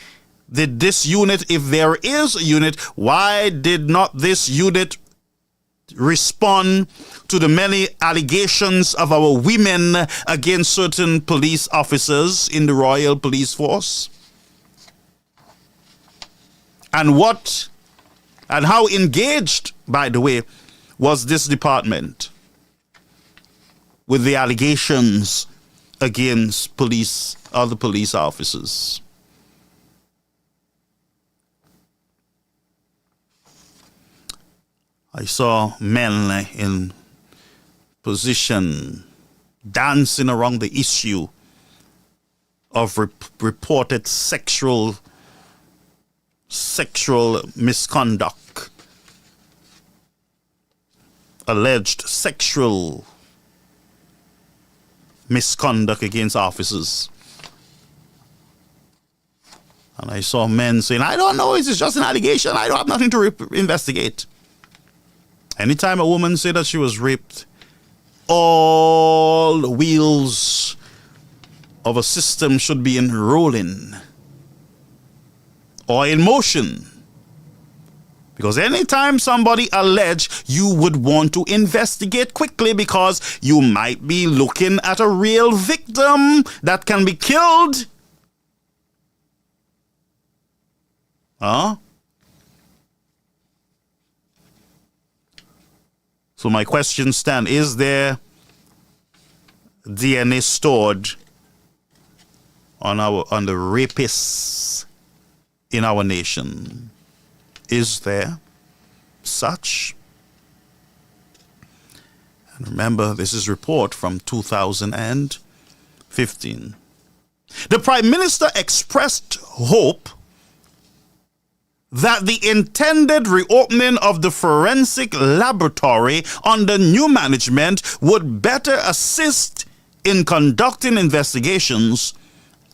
did this unit, if there is a unit, why did not this unit respond to the many allegations of our women against certain police officers in the Royal Police Force? And how engaged, by the way, was this department with the allegations against other police officers? I saw men in position dancing around the issue of reported sexual misconduct, alleged sexual misconduct against officers. And I saw men saying, I don't know, it's just an allegation, I don't have nothing to investigate. Anytime a woman said that she was raped, all the wheels of a system should be rolling or in motion. Because anytime somebody alleged, you would want to investigate quickly because you might be looking at a real victim that can be killed. Huh? So my question stands, is there DNA stored on the rapists in our nation? Is there such? And remember, this is a report from 2015. The Prime Minister expressed hope that the intended reopening of the forensic laboratory under new management would better assist in conducting investigations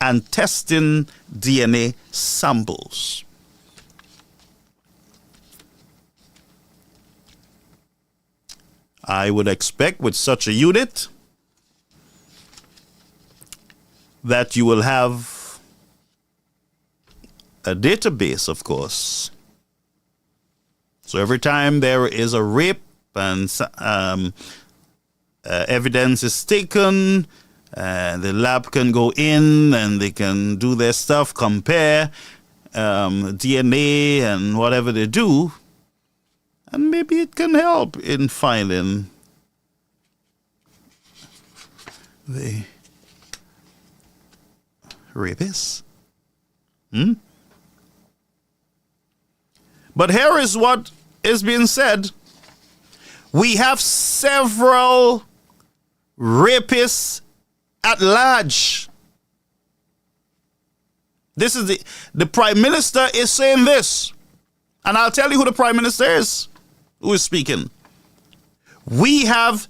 and testing DNA samples. I would expect with such a unit that you will have a database, of course. So every time there is a rape and evidence is taken, the lab can go in and they can do their stuff, compare DNA and whatever they do, and maybe it can help in finding the rapists. But here is what is being said. We have several rapists at large. This is the Prime Minister is saying this. And I'll tell you who the Prime Minister is who is speaking. We have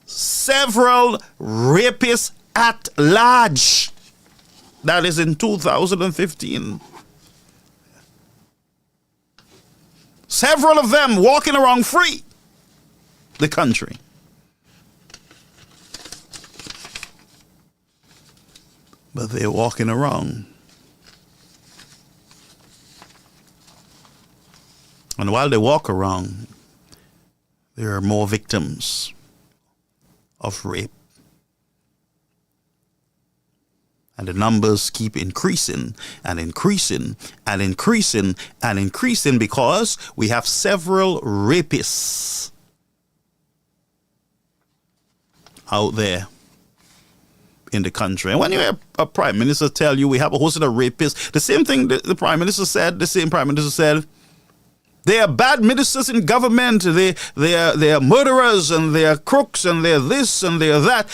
several rapists at large. That is in 2015. Several of them walking around free the country. But they're walking around. And while they walk around, there are more victims of rape. And the numbers keep increasing and increasing and increasing and increasing because we have several rapists out there in the country. And when you hear a Prime Minister tell you we have a host of rapists, the same thing the Prime Minister said, they are bad ministers in government, they are murderers and they are crooks and they are this and they are that.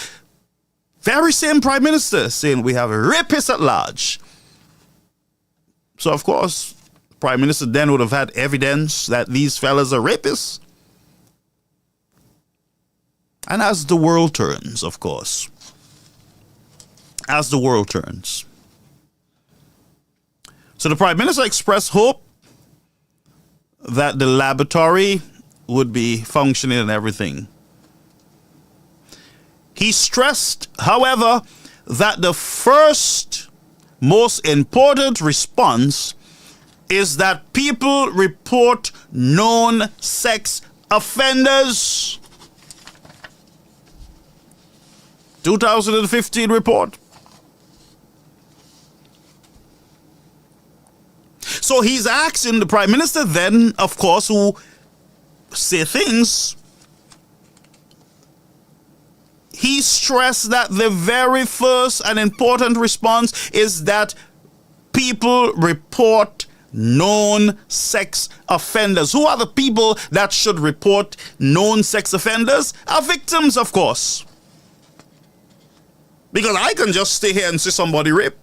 Very same Prime Minister saying we have rapists at large. So, of course, Prime Minister then would have had evidence that these fellas are rapists. And as the world turns, of course, as the world turns. So the Prime Minister expressed hope that the laboratory would be functioning and everything. He stressed, however, that the first most important response is that people report known sex offenders. 2015 report. So he's asking the Prime Minister then, of course, who say things. He stressed that the very first and important response is that people report known sex offenders. Who are the people that should report known sex offenders? Are victims, of course. Because I can just stay here and see somebody rape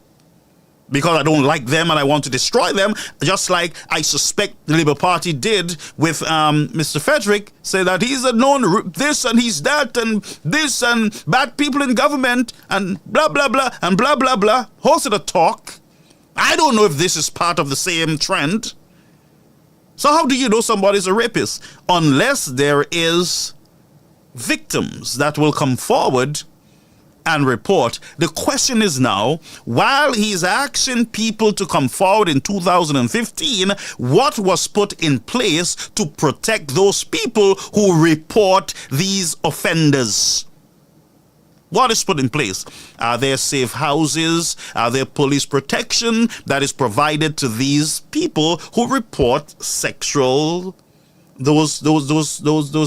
because I don't like them and I want to destroy them, just like I suspect the Labour Party did with Mr. Frederick, say that he's a known this and he's that and this and bad people in government and blah, blah, blah and blah, blah, blah. Host of the talk. I don't know if this is part of the same trend. So how do you know somebody's a rapist? Unless there is victims that will come forward and report. The question is now, while he's asking people to come forward in 2015, what was put in place to protect those people who report these offenders? What is put in place? Are there safe houses? Are there police protection that is provided to these people who report sexual, those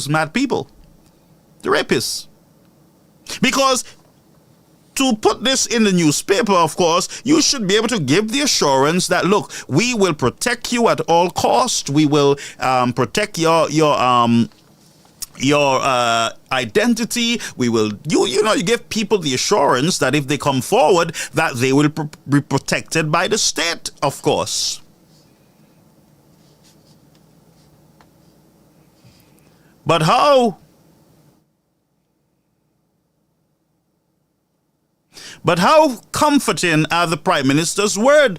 mad people, the rapists? Because to put this in the newspaper, of course, you should be able to give the assurance that, look, we will protect you at all costs. We will protect your identity. We will, you give people the assurance that if they come forward, that they will be protected by the state, of course. But how? But how comforting are the Prime Minister's words?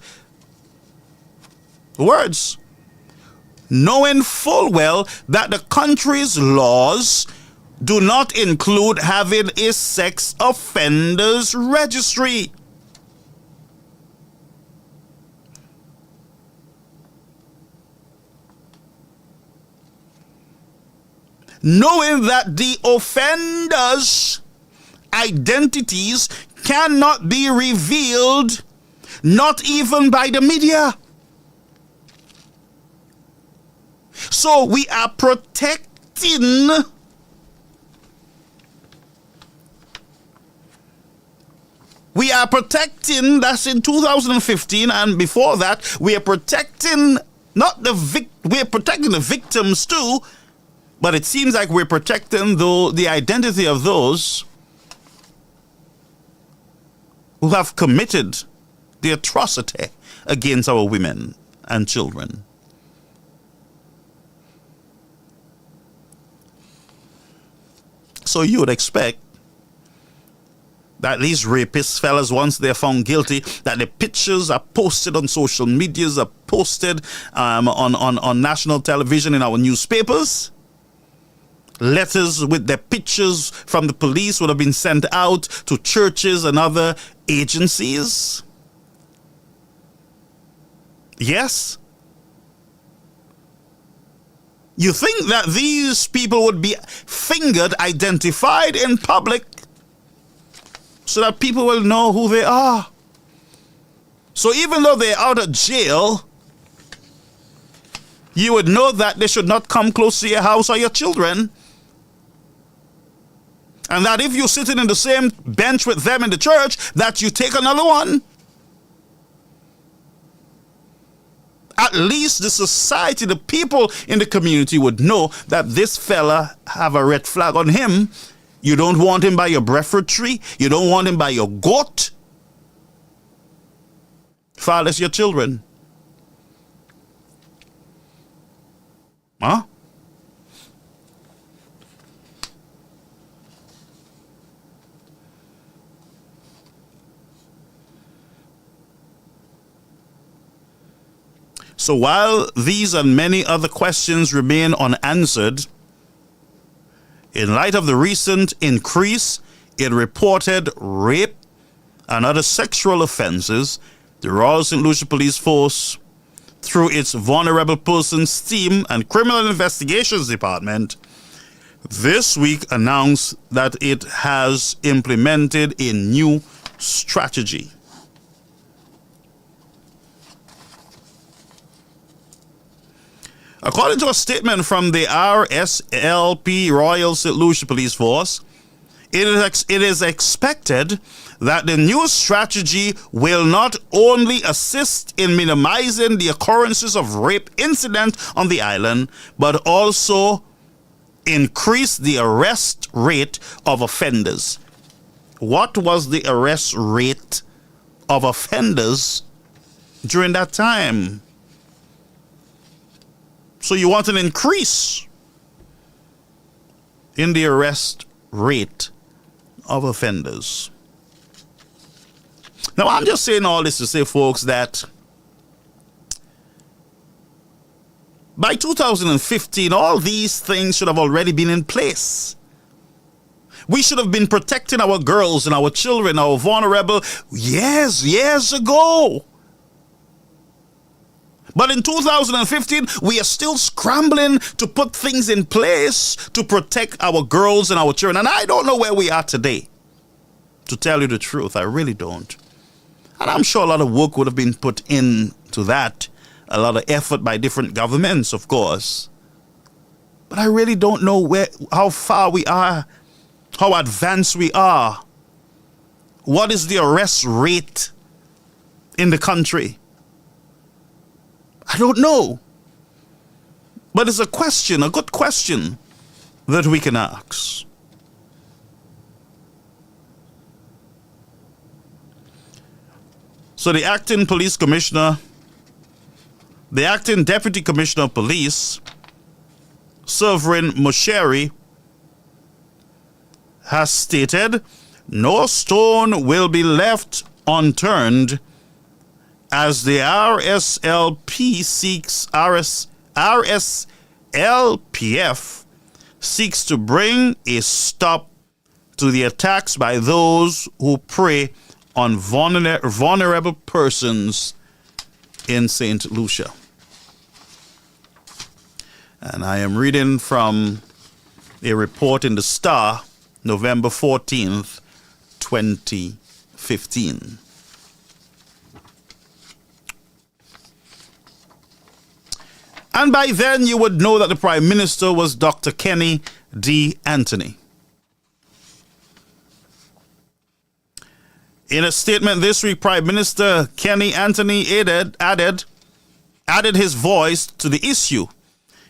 Knowing full well that the country's laws do not include having a sex offenders registry. Knowing that the offenders' identities cannot be revealed, not even by the media. So we are protecting that's in 2015, and before that, we are protecting we're protecting the victims too, but it seems like we're protecting the identity of those who have committed the atrocity against our women and children. So you would expect that these rapist fellas, once they're found guilty, that the pictures are posted on social medias, are posted on national television, in our newspapers. Letters with their pictures from the police would have been sent out to churches and other agencies. Yes. You think that these people would be fingered, identified in public, so that people will know who they are. So even though they're out of jail, you would know that they should not come close to your house or your children. And that if you're sitting in the same bench with them in the church, that you take another one. At least the society, the people in the community would know that this fella have a red flag on him. You don't want him by your breadfruit tree. You don't want him by your goat. Fatherless your children. Huh? So while these and many other questions remain unanswered, in light of the recent increase in reported rape and other sexual offenses, the Royal St. Lucia Police Force, through its Vulnerable Persons Team and Criminal Investigations Department, this week announced that it has implemented a new strategy. According to a statement from the RSLP, Royal St. Lucia Police Force, it is expected that the new strategy will not only assist in minimizing the occurrences of rape incidents on the island, but also increase the arrest rate of offenders. What was the arrest rate of offenders during that time? So you want an increase in the arrest rate of offenders. Now, I'm just saying all this to say, folks, that by 2015, all these things should have already been in place. We should have been protecting our girls and our children, our vulnerable, years ago. But in 2015, we are still scrambling to put things in place to protect our girls and our children. And I don't know where we are today, to tell you the truth. I really don't. And I'm sure a lot of work would have been put into that, a lot of effort by different governments, of course. But I really don't know how far we are, how advanced we are What is the arrest rate in the country? I don't know. But it's a question, a good question that we can ask. So the acting deputy commissioner of police, Sovereign Mosheri, has stated, no stone will be left unturned as the RSLPF seeks to bring a stop to the attacks by those who prey on vulnerable persons in St. Lucia. And I am reading from a report in the Star, November 14th, 2015. And by then you would know that the Prime Minister was Dr. Kenny D. Anthony. In a statement this week, Prime Minister Kenny Anthony added his voice to the issue.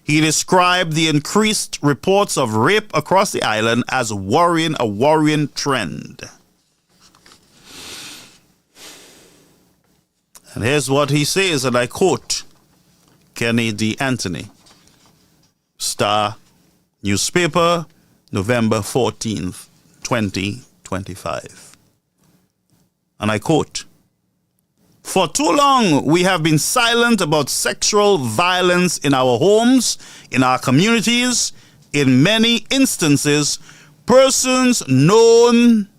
He described the increased reports of rape across the island as a worrying trend. And here's what he says, and I quote, Kenny D. Anthony, Star newspaper, November 14th, 2025. And I quote, for too long, we have been silent about sexual violence in our homes, in our communities. In many instances, persons known,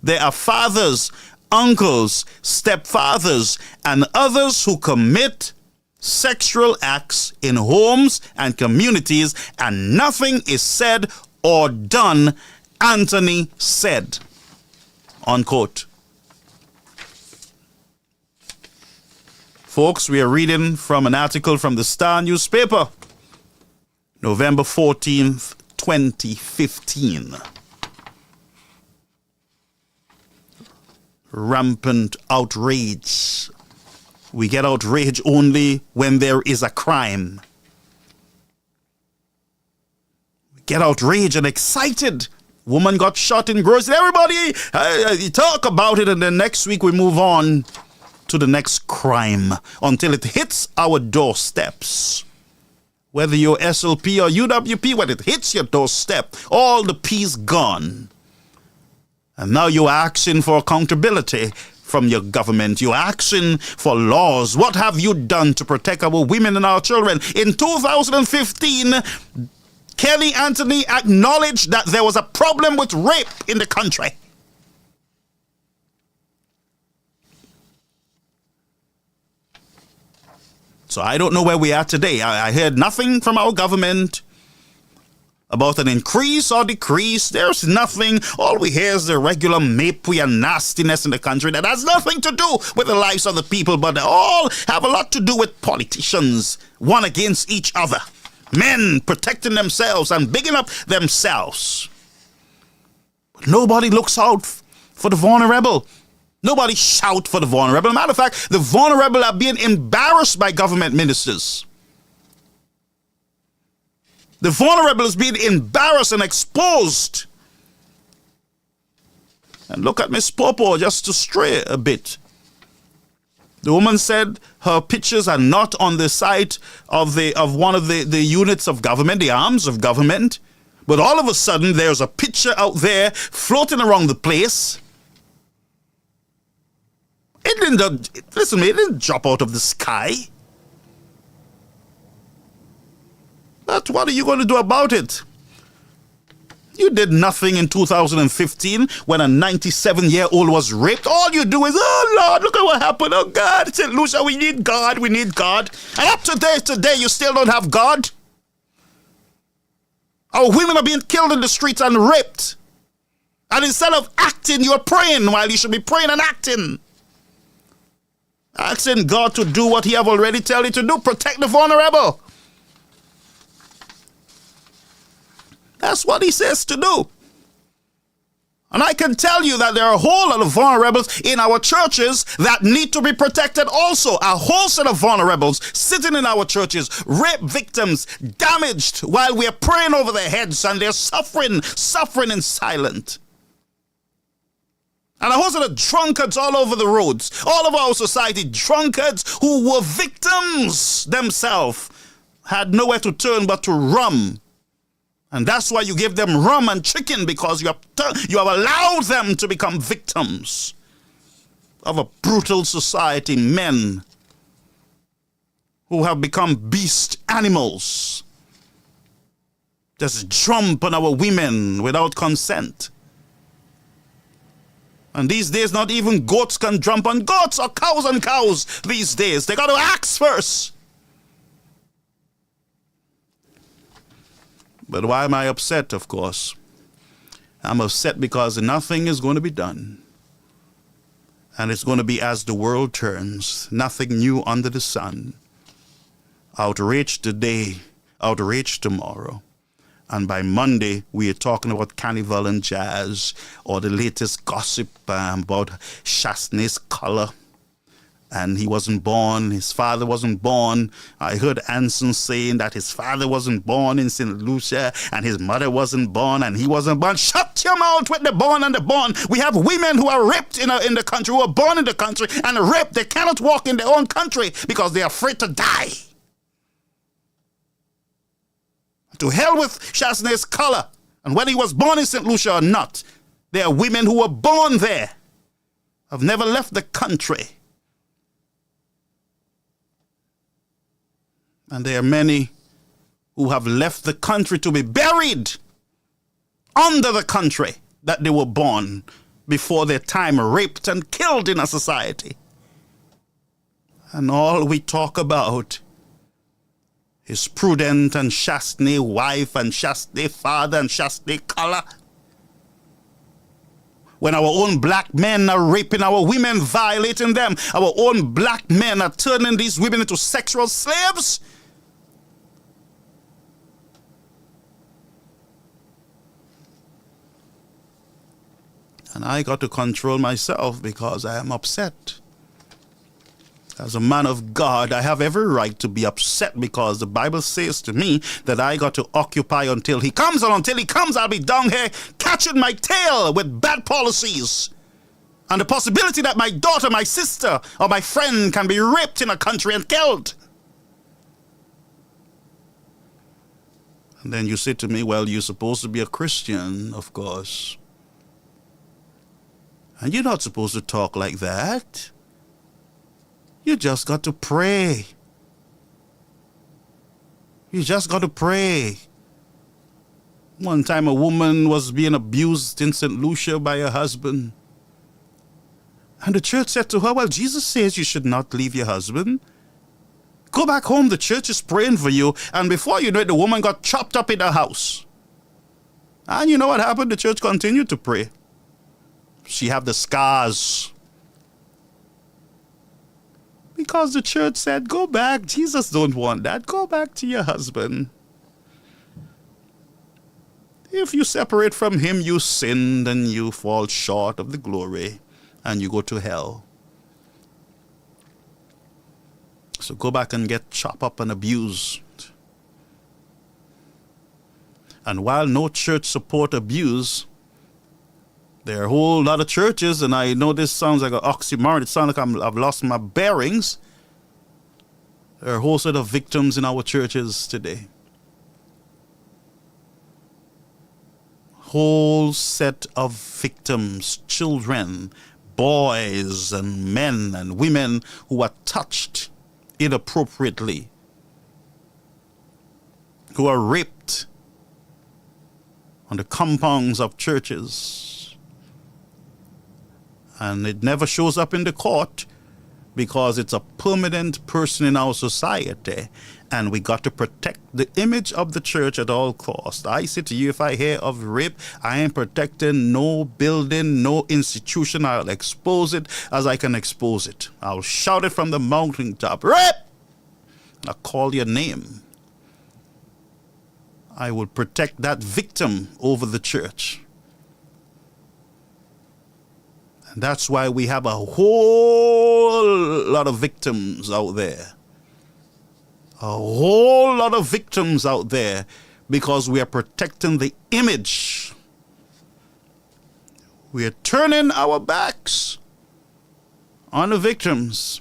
they are fathers, uncles, stepfathers, and others who commit sexual acts in homes and communities, and nothing is said or done, Anthony said, unquote. Folks, we are reading from an article from the Star newspaper, November 14th, 2015. Rampant outrage. We get outrage only when there is a crime. We get outraged and excited. Woman got shot in Gross. Everybody talk about it, and then next week we move on to the next crime until it hits our doorsteps. Whether you're SLP or UWP, when it hits your doorstep, all the peace gone. And now you're asking for accountability from your government. You're asking for laws. What have you done to protect our women and our children? In 2015, Kenny Anthony acknowledged that there was a problem with rape in the country. So I don't know where we are today. I heard nothing from our government about an increase or decrease. There's nothing. All we hear is the regular mapy and nastiness in the country that has nothing to do with the lives of the people, but they all have a lot to do with politicians, one against each other. Men protecting themselves and bigging up themselves. But nobody looks out for the vulnerable. Nobody shout for the vulnerable. Matter of fact, the vulnerable are being embarrassed by government ministers. The vulnerable is being embarrassed and exposed. And look at Miss Popo, just to stray a bit. The woman said her pictures are not on the site of one of the units of government, the arms of government. But all of a sudden, there's a picture out there floating around the place. It didn't drop out of the sky. But what are you going to do about it? You did nothing in 2015 when a 97-year-old was raped. All you do is, oh Lord, look at what happened. Oh God, St. Lucia, we need God, we need God. And up to today, you still don't have God? Our women are being killed in the streets and raped. And instead of acting, you're praying while you should be praying and acting. Asking God to do what he have already told you to do, protect the vulnerable. That's what he says to do. And I can tell you that there are a whole lot of vulnerables in our churches that need to be protected also. A whole set of vulnerables sitting in our churches, rape victims, damaged while we are praying over their heads, and they're suffering in silence. And a whole set of drunkards all over the roads, all of our society, drunkards who were victims themselves, had nowhere to turn but to rum. And that's why you give them rum and chicken, because you have allowed them to become victims of a brutal society, men who have become beast animals, just jump on our women without consent. And these days, not even goats can jump on goats, or cows on cows these days. They got to ask first. But why am I upset? Of course, I'm upset because nothing is going to be done. And it's going to be as the world turns, nothing new under the sun. Outrage today, outrage tomorrow. And by Monday, we are talking about carnival and jazz, or the latest gossip about Chasney's color. And he wasn't born, his father wasn't born. I heard Anson saying that his father wasn't born in St. Lucia, and his mother wasn't born, and he wasn't born. Shut your mouth with the born and the born. We have women who are raped in the country, who are born in the country and raped. They cannot walk in their own country because they are afraid to die. To hell with Chasney's color, and whether he was born in St. Lucia or not. There are women who were born there, have never left the country. And there are many who have left the country to be buried under the country that they were born before their time, raped and killed in a society. And all we talk about is Prudent and Chasney wife and Chasney father and Chasney color. When our own black men are raping our women, violating them, our own black men are turning these women into sexual slaves. And I got to control myself because I am upset. As a man of God, I have every right to be upset because the Bible says to me that I got to occupy until he comes, and until he comes, I'll be down here catching my tail with bad policies. And the possibility that my daughter, my sister, or my friend can be raped in a country and killed. And then you say to me, well, you're supposed to be a Christian, of course. And you're not supposed to talk like that. You just got to pray. You just got to pray. One time a woman was being abused in St. Lucia by her husband. And the church said to her, well, Jesus says you should not leave your husband. Go back home, the church is praying for you. And before you know it, the woman got chopped up in her house. And you know what happened? The church continued to pray. She had the scars. Because the church said, go back. Jesus don't want that. Go back to your husband. If you separate from him, you sinned and you fall short of the glory and you go to hell. So go back and get chopped up and abused. And while no church support abuse, there are a whole lot of churches, and I know this sounds like an oxymoron. It sounds like I've lost my bearings. There are a whole set of victims in our churches today. Whole set of victims, children, boys and men and women who are touched inappropriately, who are raped on the compounds of churches. And it never shows up in the court because it's a permanent person in our society. And we got to protect the image of the church at all costs. I say to you, if I hear of rape, I am protecting no building, no institution. I'll expose it as I can expose it. I'll shout it from the mountaintop. Rape! I'll call your name. I will protect that victim over the church. That's why we have a whole lot of victims out there. A whole lot of victims out there because we are protecting the image. We are turning our backs on the victims.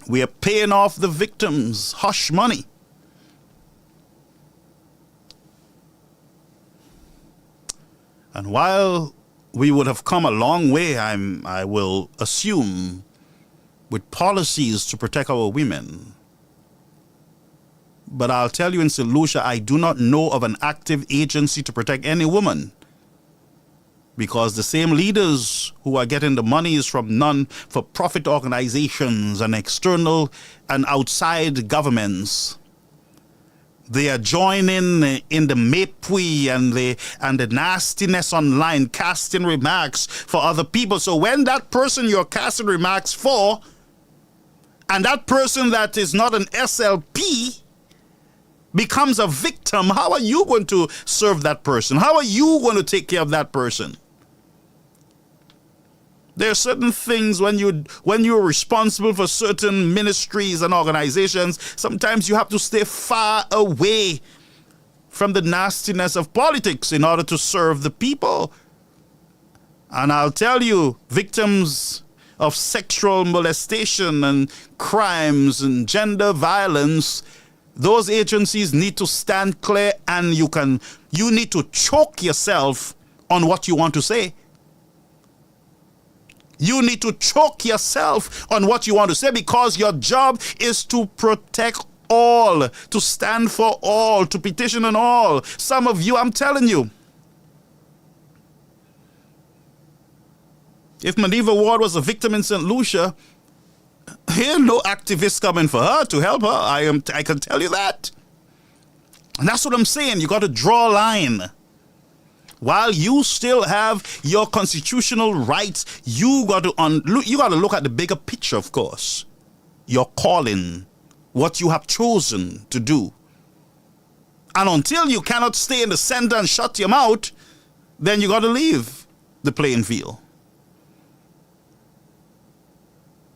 We are paying off the victims hush money. And while we would have come a long way, I will assume, with policies to protect our women. But I'll tell you in St. Lucia, I do not know of an active agency to protect any woman. Because the same leaders who are getting the monies from non-for-profit organizations and external and outside governments, they are joining in the mapui and the nastiness online, casting remarks for other people. So when that person you're casting remarks for, and that person that is not an SLP becomes a victim, how are you going to serve that person? How are you going to take care of that person? There are certain things when you're responsible for certain ministries and organizations, sometimes you have to stay far away from the nastiness of politics in order to serve the people. And I'll tell you, victims of sexual molestation and crimes and gender violence, those agencies need to stand clear, and you need to choke yourself on what you want to say. You need to choke yourself on what you want to say, because your job is to protect all, to stand for all, to petition on all. Some of you, I'm telling you, if Madiva Ward was a victim in St. Lucia, here no activists coming for her to help her. I can tell you that. And that's what I'm saying. You got to draw a line. While you still have your constitutional rights, you got to look at the bigger picture, of course. Your calling, what you have chosen to do. And until you cannot stay in the center and shut your mouth, then you got to leave the playing field.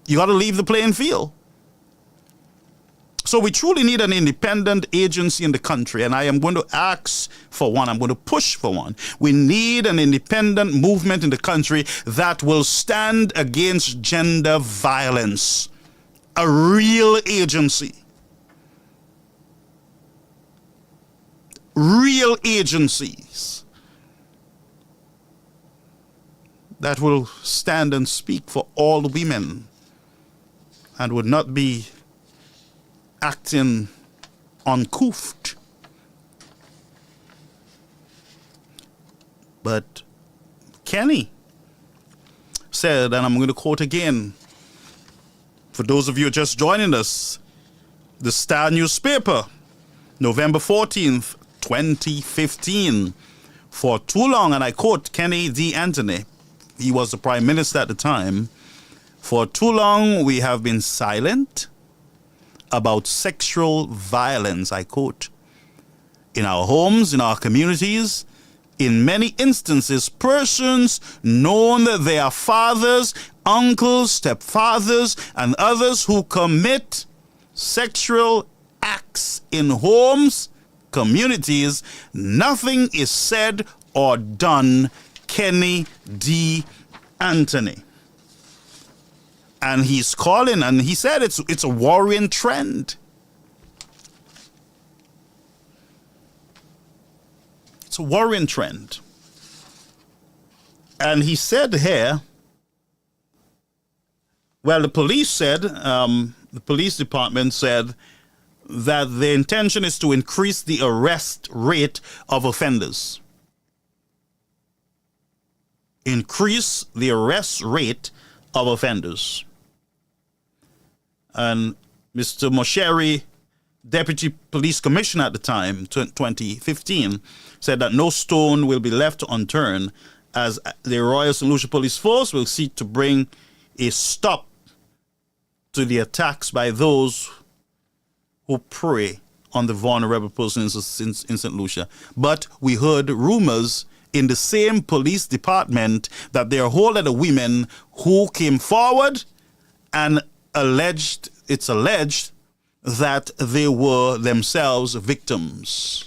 You got to leave the playing field. So we truly need an independent agency in the country, and I am going to ask for one. I'm going to push for one. We need an independent movement in the country that will stand against gender violence. A real agency. Real agencies that will stand and speak for all women and would not be acting uncouth. But Kenny said, and I'm going to quote again, for those of you just joining us, the Star newspaper, November 14th, 2015. For too long, and I quote Kenny D. Anthony, he was the prime minister at the time, for too long we have been silent about sexual violence, I quote, in our homes, in our communities. In many instances, persons known that they are fathers, uncles, stepfathers, and others who commit sexual acts in homes, communities, nothing is said or done. Kenny D. Anthony. And he's calling, and he said it's a worrying trend. It's a worrying trend. And he said here, well, the police said, the police department said that the intention is to increase the arrest rate of offenders. Increase the arrest rate of offenders. And Mr. Mosheri, Deputy Police Commissioner at the time, 2015, said that no stone will be left unturned as the Royal St. Lucia Police Force will seek to bring a stop to the attacks by those who prey on the vulnerable persons in St. Lucia. But we heard rumors in the same police department that there are a whole lot of women who came forward and it's alleged that they were themselves victims.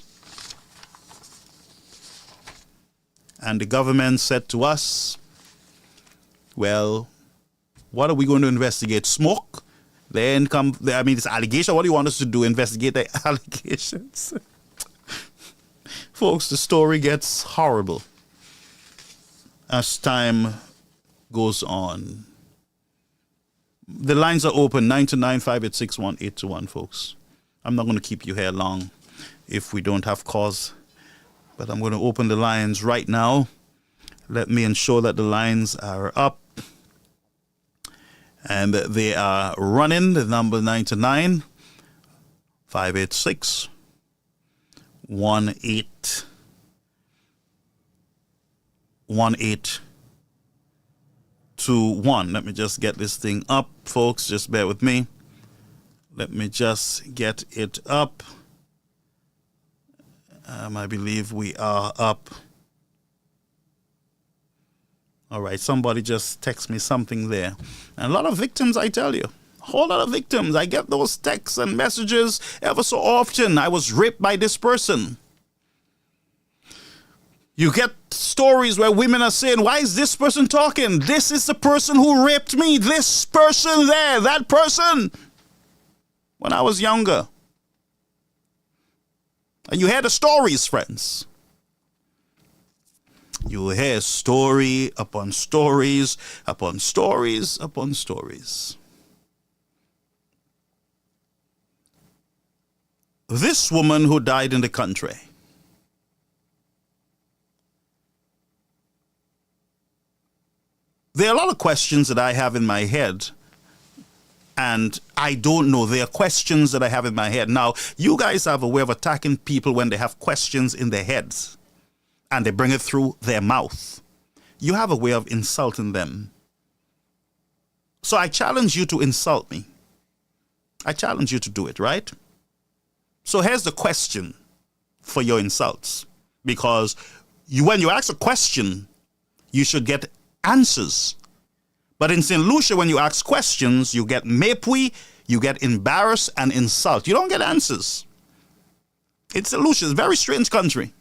And the government said to us, well, what are we going to investigate? Smoke? Then it's allegation. What do you want us to do? Investigate the allegations? Folks, the story gets horrible as time goes on. The lines are open, 929-586-1821, folks. I'm not going to keep you here long if we don't have cause, but I'm going to open the lines right now. Let me ensure that the lines are up and they are running. The number 929-586-1821. Let me just get this thing up, folks. Just bear with me. Let me just get it up. I believe we are up. All right, somebody just text me something there. And a lot of victims, I tell you. A whole lot of victims. I get those texts and messages ever so often. I was raped by this person. You get stories where women are saying, why is this person talking? This is the person who raped me. This person there, that person. When I was younger. And you hear the stories, friends. You hear story upon stories, upon stories, upon stories. This woman who died in the country, there are a lot of questions that I have in my head, and I don't know. There are questions that I have in my head. Now, you guys have a way of attacking people when they have questions in their heads, and they bring it through their mouth. You have a way of insulting them. So I challenge you to insult me. I challenge you to do it, right? So here's the question for your insults. Because when you ask a question, you should get answers. But in St. Lucia, when you ask questions, you get mepui, you get embarrassed and insult. You don't get answers. It's St. Lucia, it's a very strange country.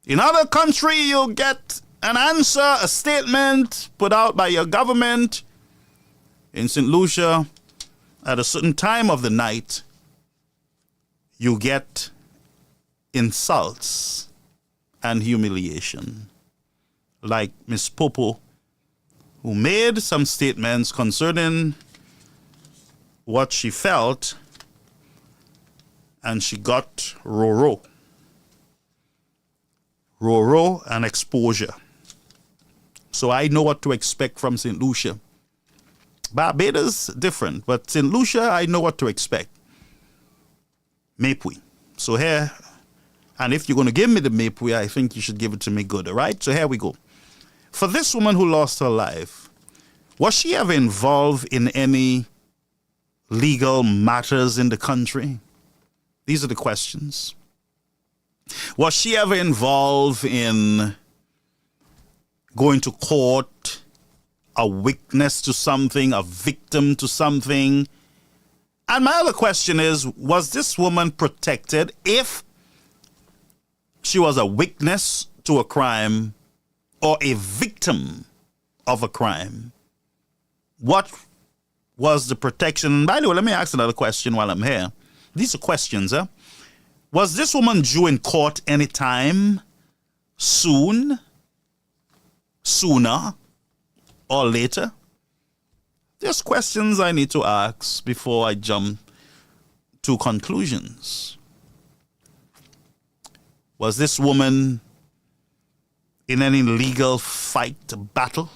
In other country, you'll get an answer, a statement put out by your government. In St. Lucia, at a certain time of the night, you get insults and humiliation. Like Miss Popo, who made some statements concerning what she felt, and she got Roro and exposure. So I know what to expect from St. Lucia. Barbados, different, but St. Lucia, I know what to expect. Mapui. So here, and if you're going to give me the mapui, I think you should give it to me good, all right? So here we go. For this woman who lost her life, was she ever involved in any legal matters in the country? These are the questions. Was she ever involved in going to court, a witness to something, a victim to something? And my other question is, was this woman protected if she was a witness to a crime or a victim of a crime? What was the protection? By the way, let me ask another question while I'm here. These are questions, huh? Was this woman due in court anytime soon, sooner, or later? There's questions I need to ask before I jump to conclusions. Was this woman in any legal fight, battle?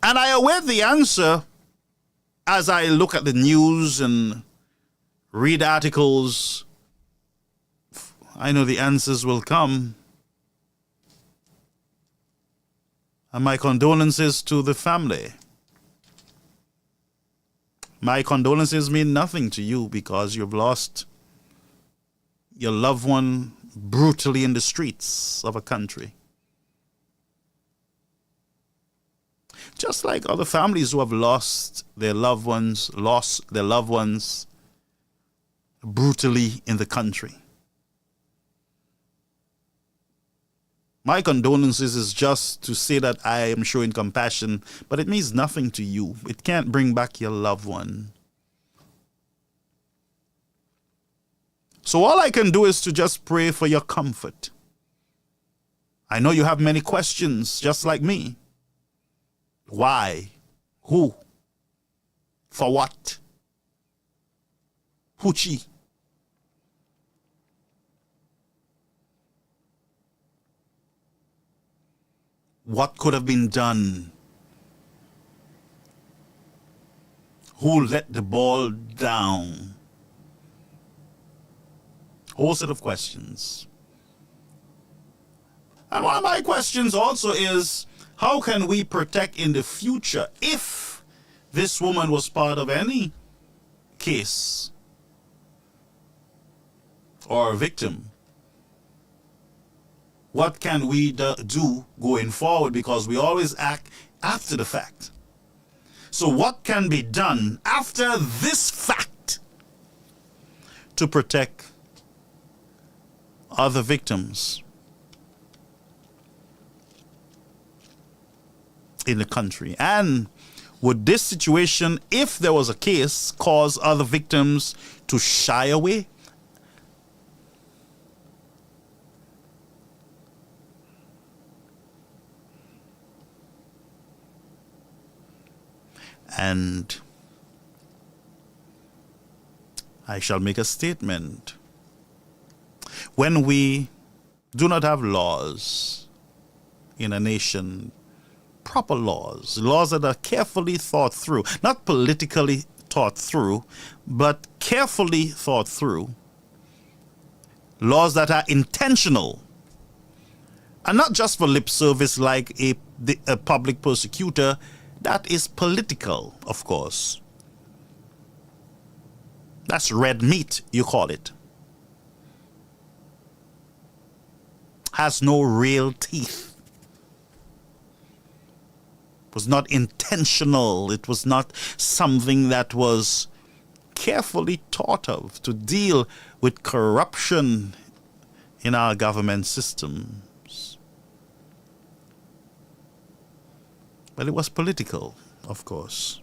And I await the answer as I look at the news and read articles. I know the answers will come. And my condolences to the family. My condolences mean nothing to you because you've lost your loved one brutally in the streets of a country. Just like other families who have lost their loved ones brutally in the country. My condolences is just to say that I am showing compassion, but it means nothing to you. It can't bring back your loved one. So all I can do is to just pray for your comfort. I know you have many questions, just like me. Why? Who? For what? Hoochie. What could have been done? Who let the ball down? Whole set of questions. And one of my questions also is, how can we protect in the future if this woman was part of any case or victim? What can we do going forward? Because we always act after the fact. So what can be done after this fact to protect other victims in the country? And would this situation, if there was a case, cause other victims to shy away? And I shall make a statement. When we do not have laws in a nation, proper laws that are carefully thought through, not politically thought through, but carefully thought through, laws that are intentional, and not just for lip service like a public persecutor. That is political, of course. That's red meat, you call it. Has no real teeth. It was not intentional. It was not something that was carefully thought of to deal with corruption in our government systems. But it was political, of course.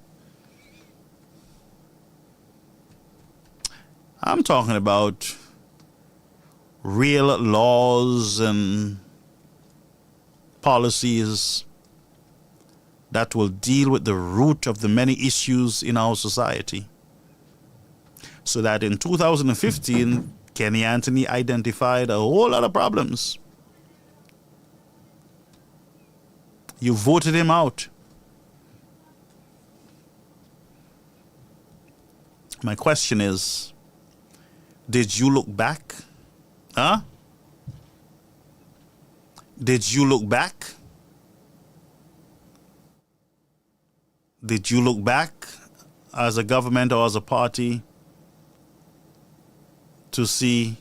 I'm talking about real laws and policies that will deal with the root of the many issues in our society. So that in 2015, Kenny Anthony identified a whole lot of problems. You voted him out. My question is, did you look back? Huh? Did you look back? Did you look back as a government or as a party to see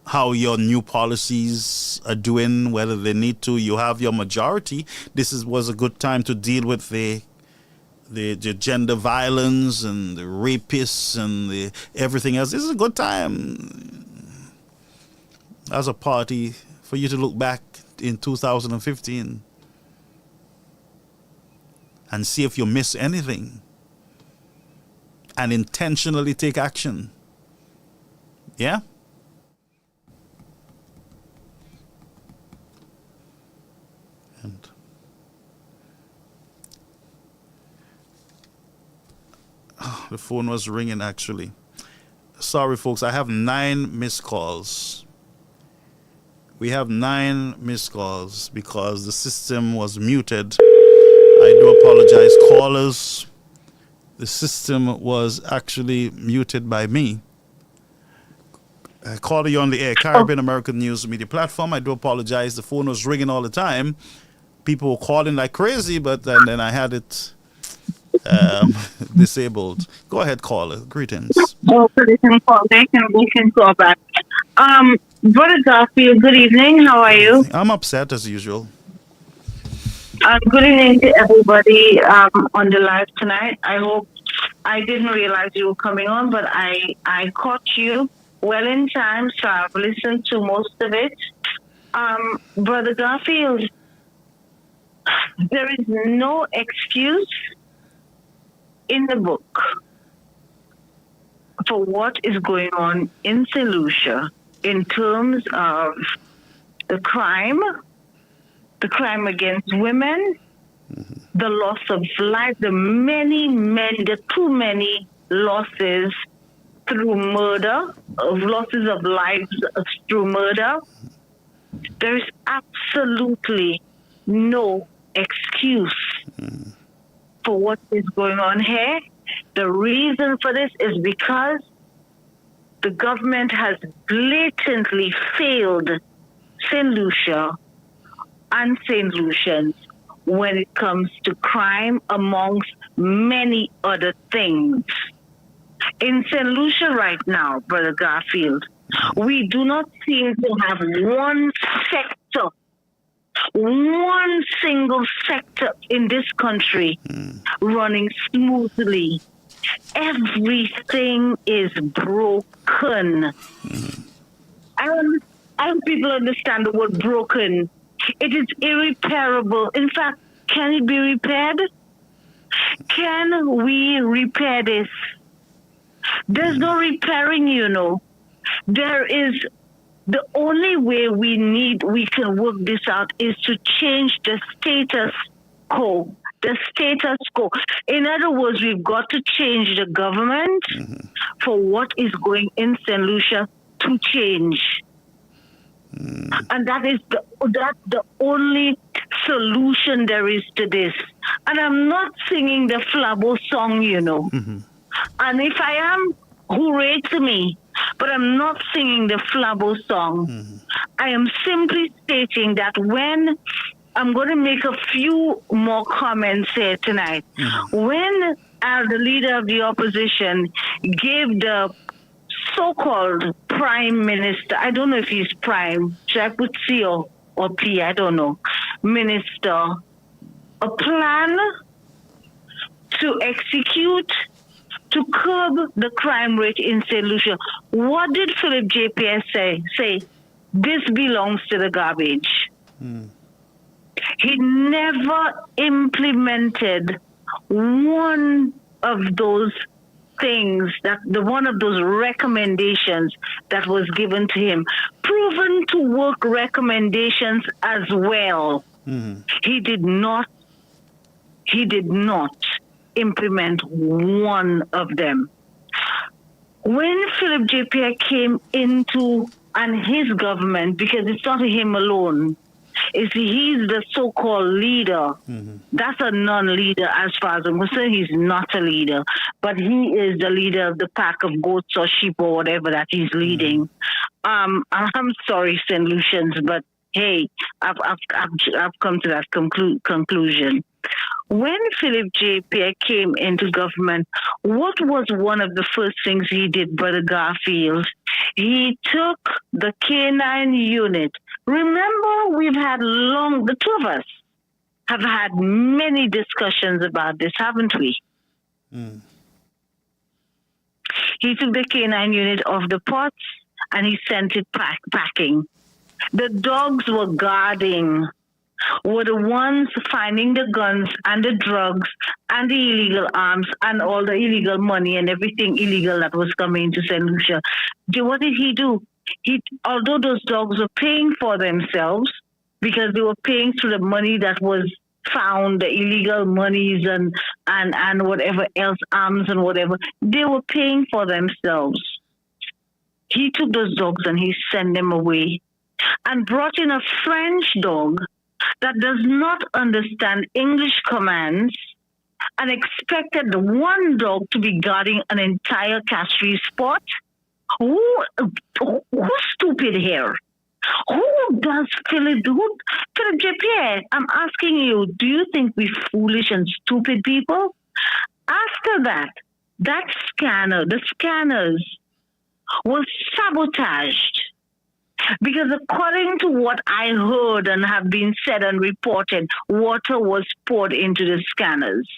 how your new policies are doing, whether they need to? You have your majority. Was a good time to deal with the gender violence and the rapists and the everything else. This is a good time as a party for you to look back in 2015 and see if you miss anything and intentionally take action. Yeah? And the phone was ringing, actually. Sorry, folks, I have 9 missed calls. We have 9 missed calls because the system was muted. I do apologize, callers. The system was actually muted by me. I called you on the air, Caribbean American News Media Platform. I do apologize. The phone was ringing all the time. People were calling like crazy, but then I had it disabled. Go ahead, caller. Greetings. Oh, so they can call back. Brother Garfield, good evening. How are you? I'm upset as usual. Good evening to everybody on the live tonight. I hope I didn't realize you were coming on, but I caught you well in time, so I've listened to most of it. Brother Garfield, there is no excuse in the book for what is going on in St. Lucia in terms of the crime against women, the loss of life, the too many losses through murder, of losses of lives through murder. There is absolutely no excuse for what is going on here. The reason for this is because the government has blatantly failed St. Lucia and St. Lucians when it comes to crime, amongst many other things. In St. Lucia right now, Brother Garfield, we do not seem to have one sector, one single sector in this country running smoothly. Everything is broken. I hope people understand the word broken. It is irreparable. In fact, can it be repaired? Can we repair this? There's no repairing, There is the only way we can work this out is to change the status quo. The status quo. In other words, we've got to change the government for what is going in St. Lucia to change. And that's the only solution there is to this. And I'm not singing the Flabo song, And if I am, hooray to me. But I'm not singing the Flabo song. I am simply stating that when I'm going to make a few more comments here tonight. When the leader of the opposition gave the so-called prime minister, I don't know if he's prime, should I put C or P, I don't know, minister, a plan to execute, to curb the crime rate in St. Lucia. What did Philip J. Pierce say? Say, this belongs to the garbage. He never implemented one of those things, one of those recommendations that was given to him. Proven to work recommendations as well. He did not implement one of them. When Philip J. Pierre came into, and his government, because it's not him alone, he's the so-called leader. That's a non-leader as far as I'm concerned. He's not a leader, but he is the leader of the pack of goats or sheep or whatever that he's leading. I'm sorry, St. Lucians, but hey, I've come to that conclusion. When Philip J. Pierre came into government, what was one of the first things he did, Brother Garfield? He took the K9 unit. Remember, the two of us have had many discussions about this, haven't we? He took the K9 unit off the pots and he sent it packing. The dogs were guarding, were the ones finding the guns and the drugs and the illegal arms and all the illegal money and everything illegal that was coming into St. Lucia. What did he do? Although those dogs were paying for themselves because they were paying through the money that was found, the illegal monies and whatever else, arms and whatever, they were paying for themselves. He took those dogs and he sent them away and brought in a French dog that does not understand English commands and expected the one dog to be guarding an entire catchery spot. Who's stupid here? Who does Philip J. Pierre, I'm asking you, do you think we're foolish and stupid people? After that the scanners were sabotaged. Because according to what I heard and have been said and reported, water was poured into the scanners.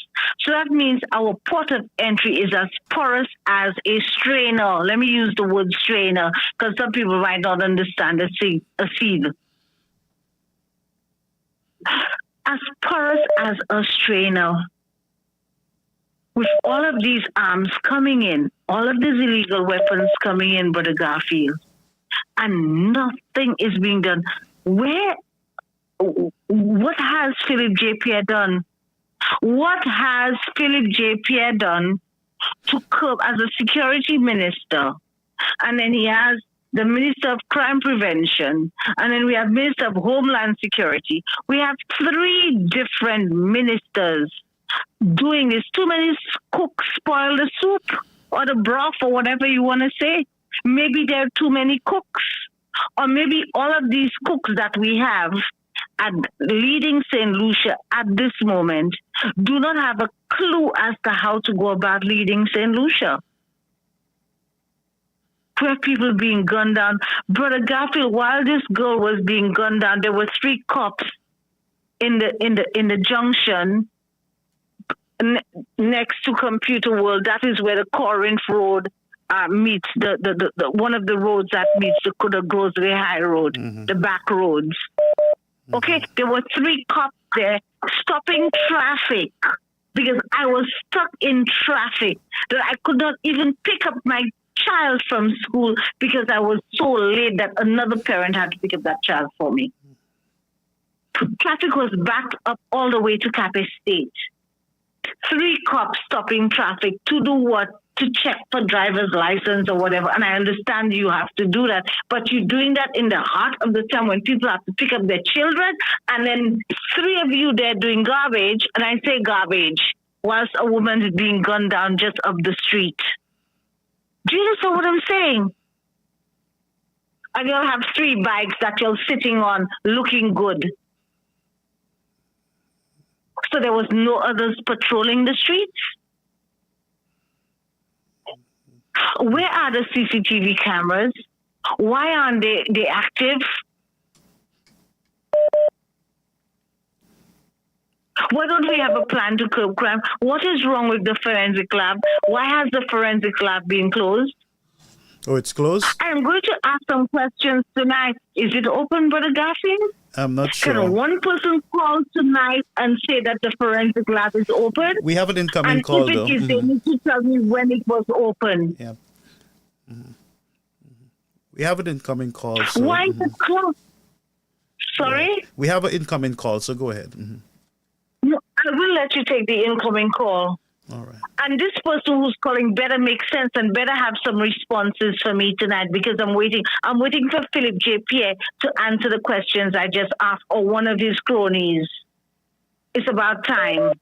So that means our port of entry is as porous as a strainer. Let me use the word strainer because some people might not understand a sieve. As porous as a strainer. With all of these arms coming in, all of these illegal weapons coming in, Brother Garfield, and nothing is being done. What has Philip J. Pierre done? What has Philip J. Pierre done to curb as a security minister? And then he has the Minister of Crime Prevention, and then we have Minister of Homeland Security. We have 3 different ministers doing this. Too many cooks spoil the soup or the broth or whatever you want to say. Maybe there are too many cooks, or maybe all of these cooks that we have at leading St. Lucia at this moment do not have a clue as to how to go about leading St. Lucia. Where people being gunned down. Brother Garfield, while this girl was being gunned down, there were 3 cops in the junction next to Computer World. That is where the Corinth Road meets the one of the roads that meets the Grocery High Road, the back roads. Okay, there were 3 cops there stopping traffic because I was stuck in traffic that I could not even pick up my child from school because I was so late that another parent had to pick up that child for me. Traffic was backed up all the way to Cape State. 3 cops stopping traffic to do what? To check for driver's license or whatever. And I understand you have to do that, but you're doing that in the heart of the time when people have to pick up their children, and then 3 of you there doing garbage, and I say garbage, whilst a woman is being gunned down just up the street. Do you understand what I'm saying? And you'll have 3 bikes that you're sitting on looking good. So there was no others patrolling the streets? Where are the CCTV cameras? Why aren't they active? Why don't we have a plan to curb crime? What is wrong with the forensic lab? Why has the forensic lab been closed? Oh, it's closed? I'm going to ask some questions tonight. Is it open, Brother Garfield? I'm not sure. Can one person call tonight and say that the forensic lab is open? We have an incoming call, though. And if it is, they need to tell me when it was open. Yeah. We have an incoming call. So, Why is it closed? Sorry? Yeah. We have an incoming call, so go ahead. No, I will let you take the incoming call. All right. And this person who's calling better make sense and better have some responses for me tonight because I'm waiting. I'm waiting for Philip J. Pierre to answer the questions I just asked or one of his cronies. It's about time.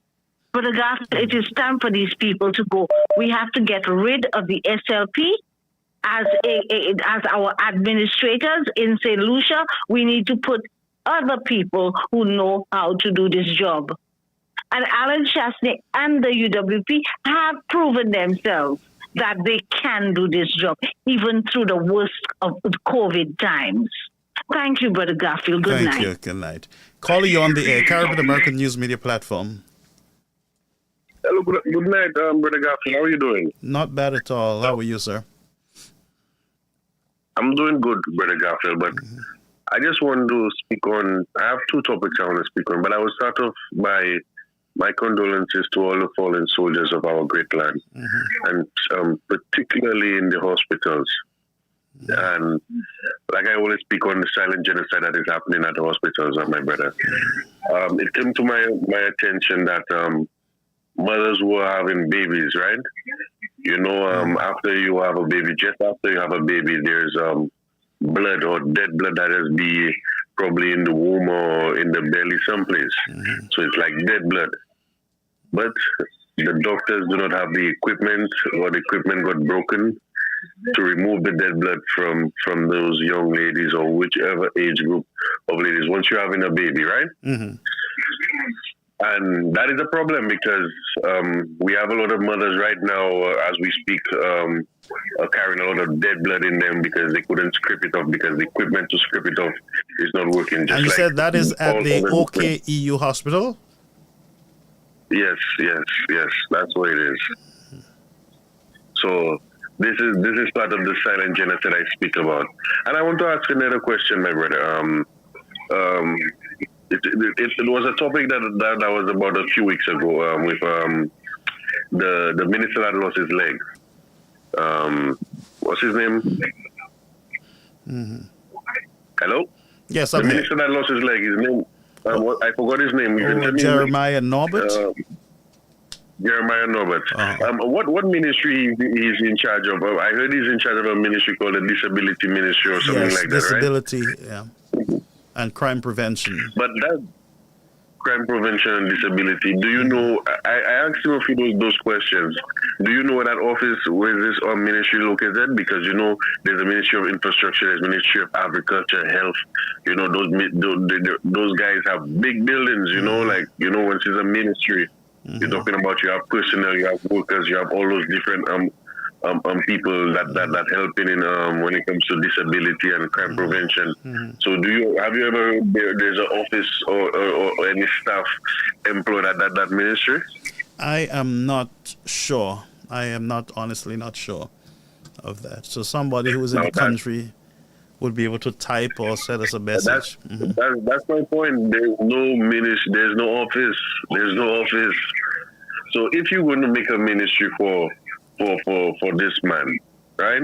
But it is time for these people to go. We have to get rid of the SLP as our administrators in St. Lucia. We need to put other people who know how to do this job. And Alan Chasney and the UWP have proven themselves that they can do this job, even through the worst of the COVID times. Thank you, Brother Garfield. Good night. Thank you. Good night. Calling you on the air, Caribbean American News Media Platform. Hello, good night, Brother Garfield. How are you doing? Not bad at all. How are you, sir? I'm doing good, Brother Garfield, but I just want to speak on, I have 2 topics I want to speak on, but I will start off by my condolences to all the fallen soldiers of our great land, and particularly in the hospitals. And like I always speak on the silent genocide that is happening at the hospitals, my brother. It came to my attention that mothers who are having babies, right? You know, after you have a baby, just after you have a baby, there's blood or dead blood that has been probably in the womb or in the belly someplace. So it's like dead blood. But the doctors do not have the equipment, or the equipment got broken to remove the dead blood from those young ladies or whichever age group of ladies once you're having a baby, right? And that is a problem because we have a lot of mothers right now, as we speak, carrying a lot of dead blood in them because they couldn't scrape it off because the equipment to scrape it off is not working. And you said that is at the OKEU hospital? Yes, that's what it is. So this is part of the silent genocide I speak about. And I want to ask another question, my brother. It was a topic that was about a few weeks ago with the minister that lost his leg. What's his name? Hello? Yes, the minister that lost his leg. His name? I forgot his name. Jeremiah Norbert. Jeremiah Norbert. What ministry he's in charge of? I heard he's in charge of a ministry called the Disability Ministry or something like that, disability, right? yeah, and crime prevention. But that crime prevention and disability. Do you know? I asked him a few of those questions. Do you know where that office, where this ministry located? Because you know, there's a Ministry of Infrastructure, there's Ministry of Agriculture, Health. You know, those guys have big buildings. You know, like once it's a ministry, you're talking about you have personnel, you have workers, you have all those different people that helping in when it comes to disability and crime prevention. So have you ever there's an office or any staff employed at that ministry? I am not sure. I am honestly not sure of that. So somebody who is in the country would be able to type or send us a message. That's my point. There's no ministry. There's no office. So if you're going to make a ministry for this man, right?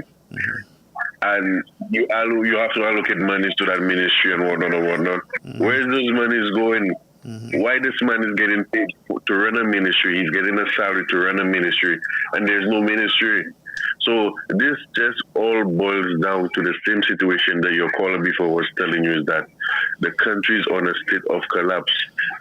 And you have to allocate money to that ministry and whatnot. Where's those monies going? Why this man is getting paid to run a ministry? He's getting a salary to run a ministry, and there's no ministry. So this just all boils down to the same situation that your caller before was telling you, is that the country is on a state of collapse.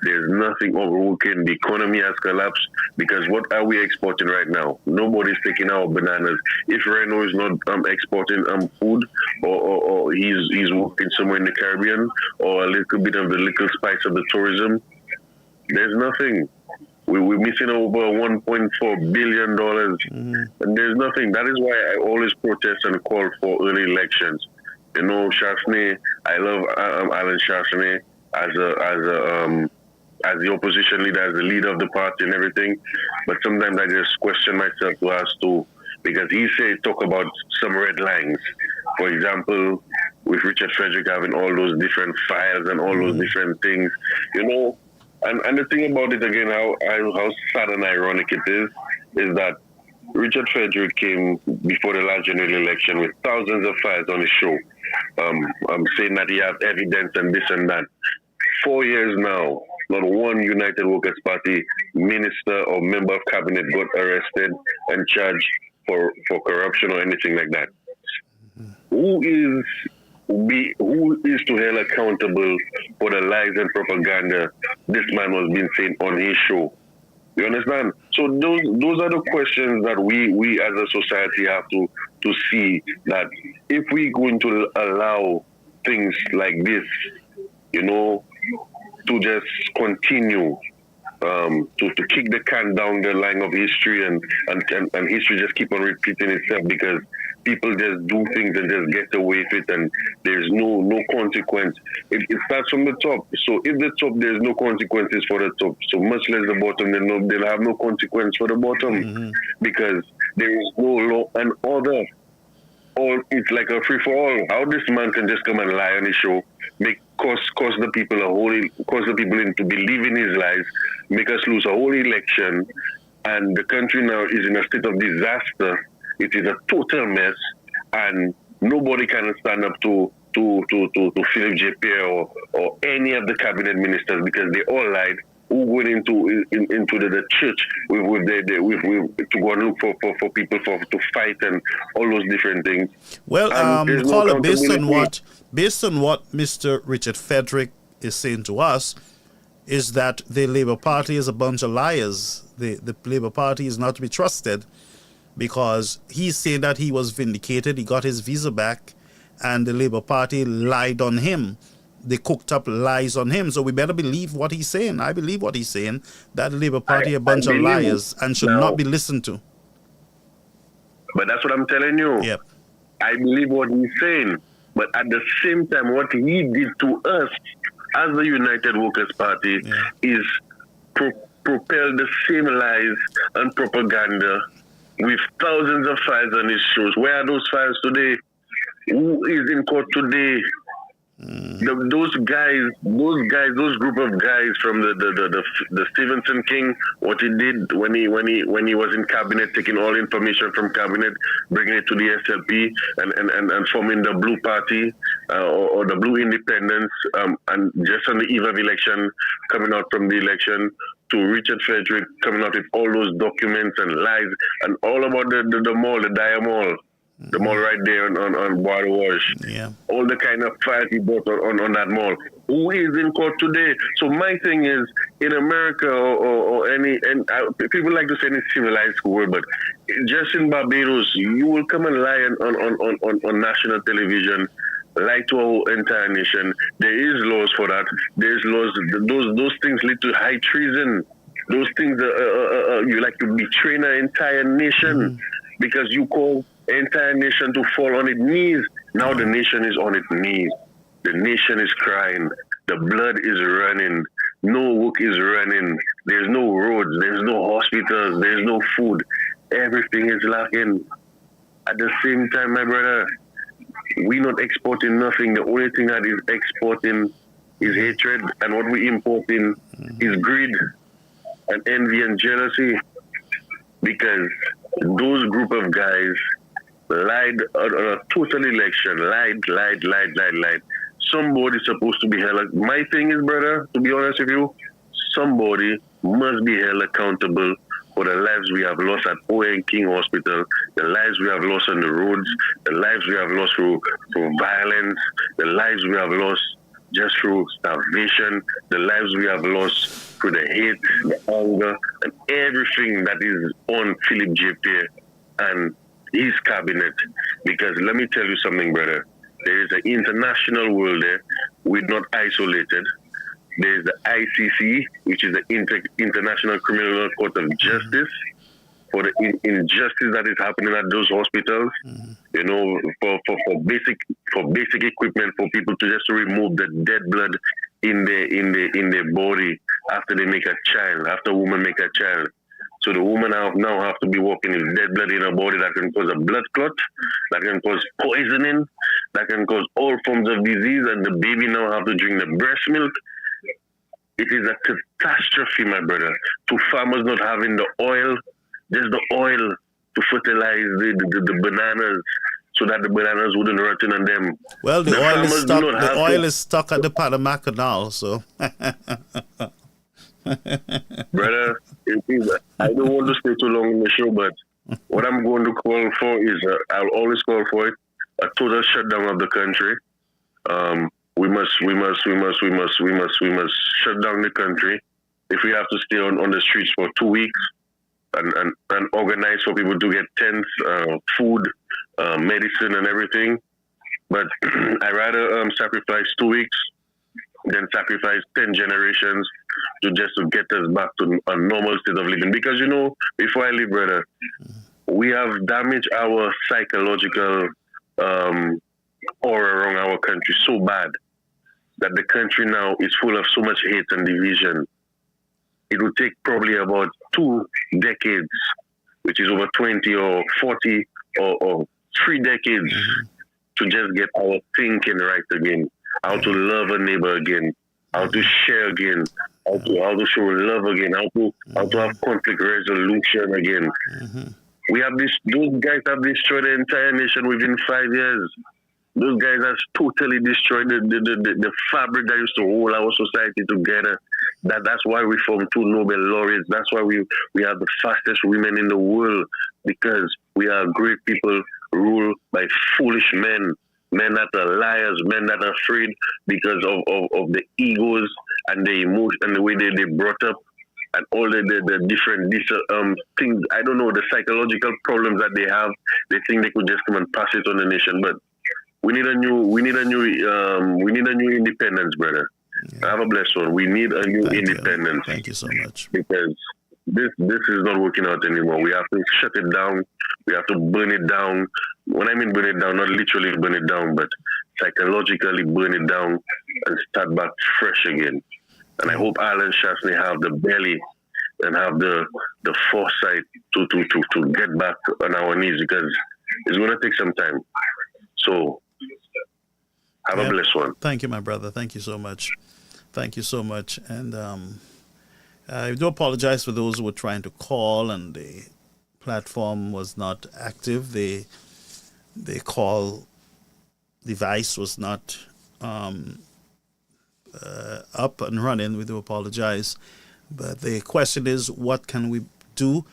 There's nothing overworking. The economy has collapsed because what are we exporting right now? Nobody's taking our bananas. If Reno is not exporting food or he's working somewhere in the Caribbean or a little bit of the little spice of the tourism, there's nothing. We're missing over $1.4 billion, and there's nothing. That is why I always protest and call for early elections. You know, Chastanet, I love Alan Chastanet as the opposition leader, as the leader of the party and everything. But sometimes I just question myself to ask too, because he talk about some red lines. For example, with Richard Frederick having all those different files and all those different things, you know. And the thing about it again, how sad and ironic it is that Richard Frederick came before the last general election with thousands of files on his show, saying that he has evidence and this and that. 4 years now, not one United Workers Party minister or member of cabinet got arrested and charged for corruption or anything like that. Who is to held accountable for the lies and propaganda this man was being saying on his show? You understand? So those are the questions that we as a society have to see, that if we're going to allow things like this, you know, to just continue to kick the can down the line of history and history just keep on repeating itself because people just do things and just get away with it, and there's no consequence. It starts from the top. So if the top, there's no consequences for the top, so much less the bottom, then they'll have no consequence for the bottom because there is no law and order. Or it's like a free for all. How this man can just come and lie on his show, cause the people into believing his lies, make us lose a whole election, and the country now is in a state of disaster. It is a total mess, and nobody can stand up to Philip J. Pierre or any of the cabinet ministers because they all lied. Who went into the church with to go and look for people to fight and all those different things. Well, caller, based on what Mr. Richard Frederick is saying to us, is that the Labour Party is a bunch of liars. The Labour Party is not to be trusted because he's saying that he was vindicated, he got his visa back, and the Labour Party lied on him. They cooked up lies on him. So we better believe what he's saying. I believe what he's saying, that the Labour Party a bunch of liars and should not be listened to. But that's what I'm telling you. Yep. I believe what he's saying. But at the same time, what he did to us as the United Workers' Party is propel the same lies and propaganda with thousands of files on his shows. Where are those files today? Who is in court today? Those group of guys from the Stevenson King, what he did when he was in cabinet, taking all information from cabinet, bringing it to the SLP and forming the Blue Party or the Blue Independence, and just on the eve of election, coming out from the election, to Richard Frederick coming out with all those documents and lies and all about the mall, the Dia Mall. The mall right there on Bois de Wash. Yeah. All the kind of files he bought on that mall. Who is in court today? So my thing is, in America or any, and people like to say in civilized world, but just in Barbados, you will come and lie on national television, lie to our entire nation. There is laws for that. There's laws. Those things lead to high treason. Those things, you like to betray an entire nation because you call entire nation to fall on its knees. Now the nation is on its knees. The nation is crying. The blood is running. No work is running. There's no roads. There's no hospitals. There's no food. Everything is lacking. At the same time, my brother, we're not exporting nothing. The only thing that is exporting is hatred, and what we importing is greed and envy and jealousy, because those group of guys lied on a total election. Lied. Somebody's supposed to be held. My thing is, brother, to be honest with you, somebody must be held accountable for the lives we have lost at Owen King Hospital, the lives we have lost on the roads, the lives we have lost through violence, the lives we have lost just through starvation, the lives we have lost through the hate, the anger, and everything that is on Philip J. Pierre and his cabinet. Because let me tell you something, brother. There is an international world there. We're not isolated. There is the ICC, which is the International Criminal Court of Justice, for the injustice that is happening at those hospitals. You know, for basic equipment for people to just remove the dead blood in their body after they make a child, after a woman make a child. So the woman now have to be walking with dead blood in her body that can cause a blood clot, that can cause poisoning, that can cause all forms of disease, and the baby now have to drink the breast milk. It is a catastrophe, my brother, to farmers not having the oil, just the oil to fertilize the bananas so that the bananas wouldn't rot in on them. Well, the oil is stuck at the Panama Canal, so... Brother, I don't want to stay too long in the show, but what I'm going to call for is, I'll always call for it, a total shutdown of the country. We must shut down the country. If we have to stay on the streets for 2 weeks and organize for people to get tents, food, medicine, and everything. But I rather sacrifice 2 weeks than sacrifice 10 generations to get us back to a normal state of living. Because, you know, before I leave, brother, we have damaged our psychological aura around our country so bad that the country now is full of so much hate and division. It will take probably about 2 decades, which is over 20 or 40 or 3 decades to just get our thinking right again, how to love a neighbor again, how to share again, how to show love again, how to have conflict resolution again. We have those guys have destroyed the entire nation within 5 years. Those guys have totally destroyed the fabric that used to hold our society together. That's why we formed 2 Nobel laureates. That's why we are the fastest women in the world, because we are great people ruled by foolish men that are liars, men that are afraid because of the egos and the emotion and the way they brought up and all the different things. I don't know, the psychological problems that they have. They think they could just come and pass it on the nation, but we need a new independence, brother. Yeah. Have a blessed one. We need a new independence. Thank you so much. Because this is not working out anymore. We have to shut it down. We have to burn it down. When I mean burn it down, not literally burn it down, but psychologically burn it down and start back fresh again. And I hope Alan Shaftney have the belly and have the foresight to get back on our knees, because it's going to take some time. So have a blessed one. Thank you, my brother. Thank you so much. Thank you so much. And I do apologize for those who were trying to call and the platform was not active. The call device was not up and running. We do apologize. But the question is, what can we do?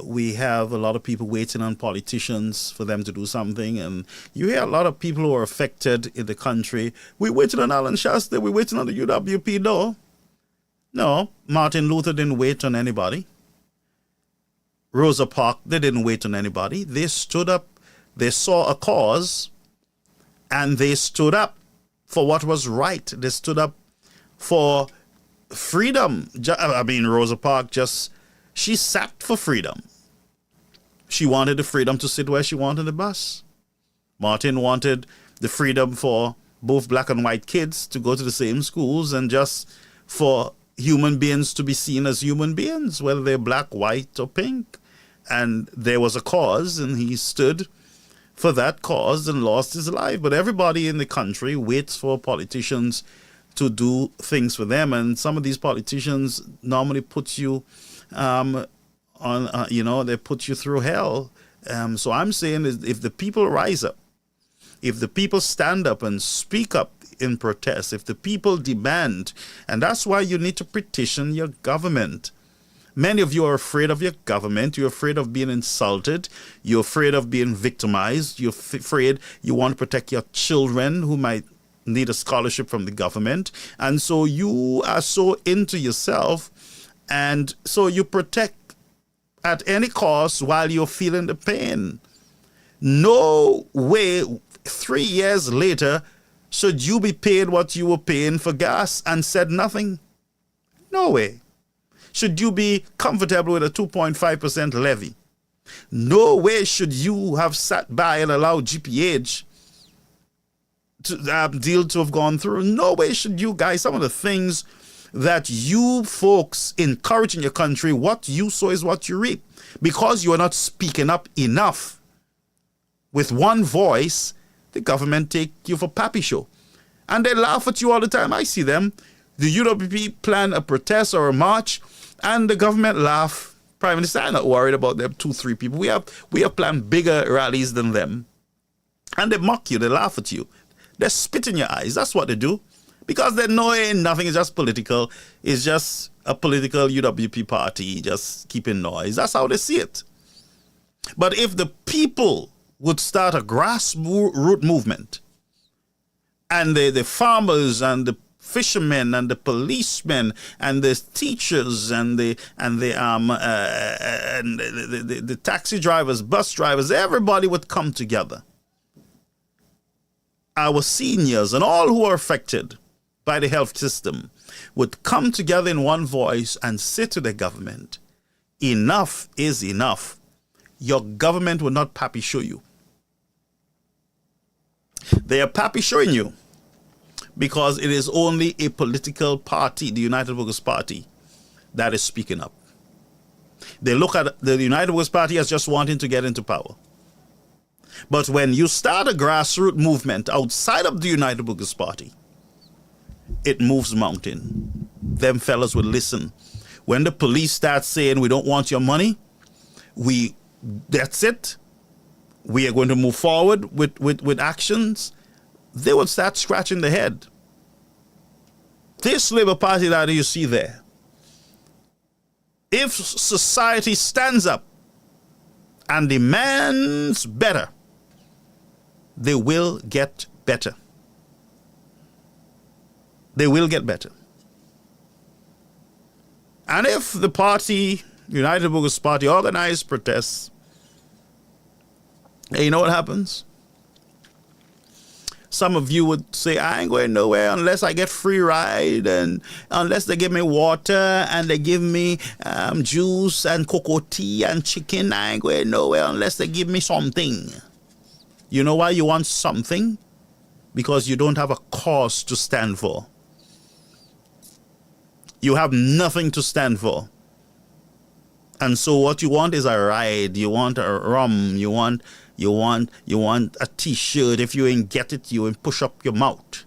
We have a lot of people waiting on politicians for them to do something. And you hear a lot of people who are affected in the country. We're waiting on Alan Shasta. We're waiting on the UWP. No, Martin Luther didn't wait on anybody. Rosa Parks, they didn't wait on anybody. They stood up. They saw a cause, and they stood up for what was right. They stood up for freedom. I mean, Rosa Parks she sat for freedom. She wanted the freedom to sit where she wanted the bus. Martin wanted the freedom for both black and white kids to go to the same schools, and just for human beings to be seen as human beings, whether they're black, white, or pink. And there was a cause, and he stood for that cause and lost his life. But everybody in the country waits for politicians to do things for them, and some of these politicians normally put you they put you through hell. So I'm saying, is if the people rise up, if the people stand up and speak up in protest, if the people demand, and that's why you need to petition your government. Many of you are afraid of your government. You're afraid of being insulted. You're afraid of being victimized. You're afraid you want to protect your children who might need a scholarship from the government. And so you are so into yourself, and so you protect at any cost while you're feeling the pain. No way, 3 years later, should you be paid what you were paying for gas and said nothing? No way. Should you be comfortable with a 2.5% levy? No way should you have sat by and allowed GPH deal to have gone through. No way should you guys, some of the things that you folks encourage in your country, what you sow is what you reap. Because you are not speaking up enough with one voice, the government take you for pappy show. And they laugh at you all the time. I see them. The UWP plan a protest or a march, and the government laugh. Prime Minister, I'm not worried about them 2-3 people. We have planned bigger rallies than them. And they mock you, they laugh at you. They spit in your eyes. That's what they do. Because they know nothing is just political. It's just a political UWP party just keeping noise. That's how they see it. But if the people would start a grassroots movement, and the farmers and the fishermen and the policemen and the teachers and the taxi drivers, bus drivers, everybody would come together. Our seniors and all who are affected by the health system would come together in one voice and say to the government, enough is enough. Your government will not pappy show you. They are pappy showing you because it is only a political party, the United Workers' Party, that is speaking up. They look at the United Workers' Party as just wanting to get into power. But when you start a grassroots movement outside of the United Workers' Party, it moves mountain. Them fellas will listen. When the police start saying, we don't want your money, that's it. We are going to move forward with actions. They will start scratching their head. This Labour Party that you see there, if society stands up and demands better, they will get better. They will get better. And if the party, United Workers' Party, organized protests, you know what happens? Some of you would say, I ain't going nowhere unless I get free ride and unless they give me water and they give me juice and cocoa tea and chicken. I ain't going nowhere unless they give me something. You know why you want something? Because you don't have a cause to stand for. You have nothing to stand for. And so what you want is a ride. You want a rum. You want a t-shirt. If you ain't get it, you ain't push up your mouth.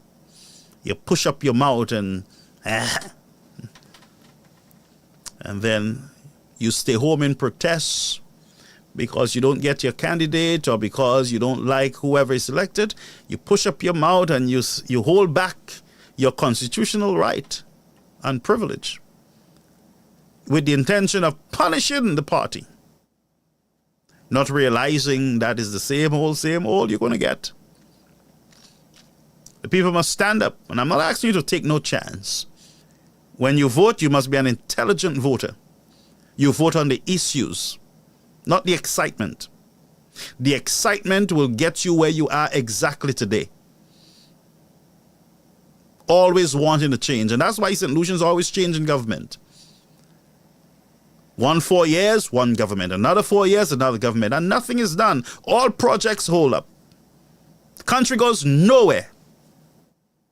You push up your mouth and then you stay home in protest because you don't get your candidate or because you don't like whoever is elected. You push up your mouth and you hold back your constitutional right and privilege with the intention of punishing the party, not realizing that is the same old you're going to get. The people must stand up, and I'm not asking you to take no chance. When you vote, you must be an intelligent voter. You vote on the issues, not the excitement. The excitement will get you where you are exactly today. Always wanting to change, and that's why St. Lucian's always changing government. 4 years, one government. Another 4 years, another government. And nothing is done. All projects hold up. The country goes nowhere.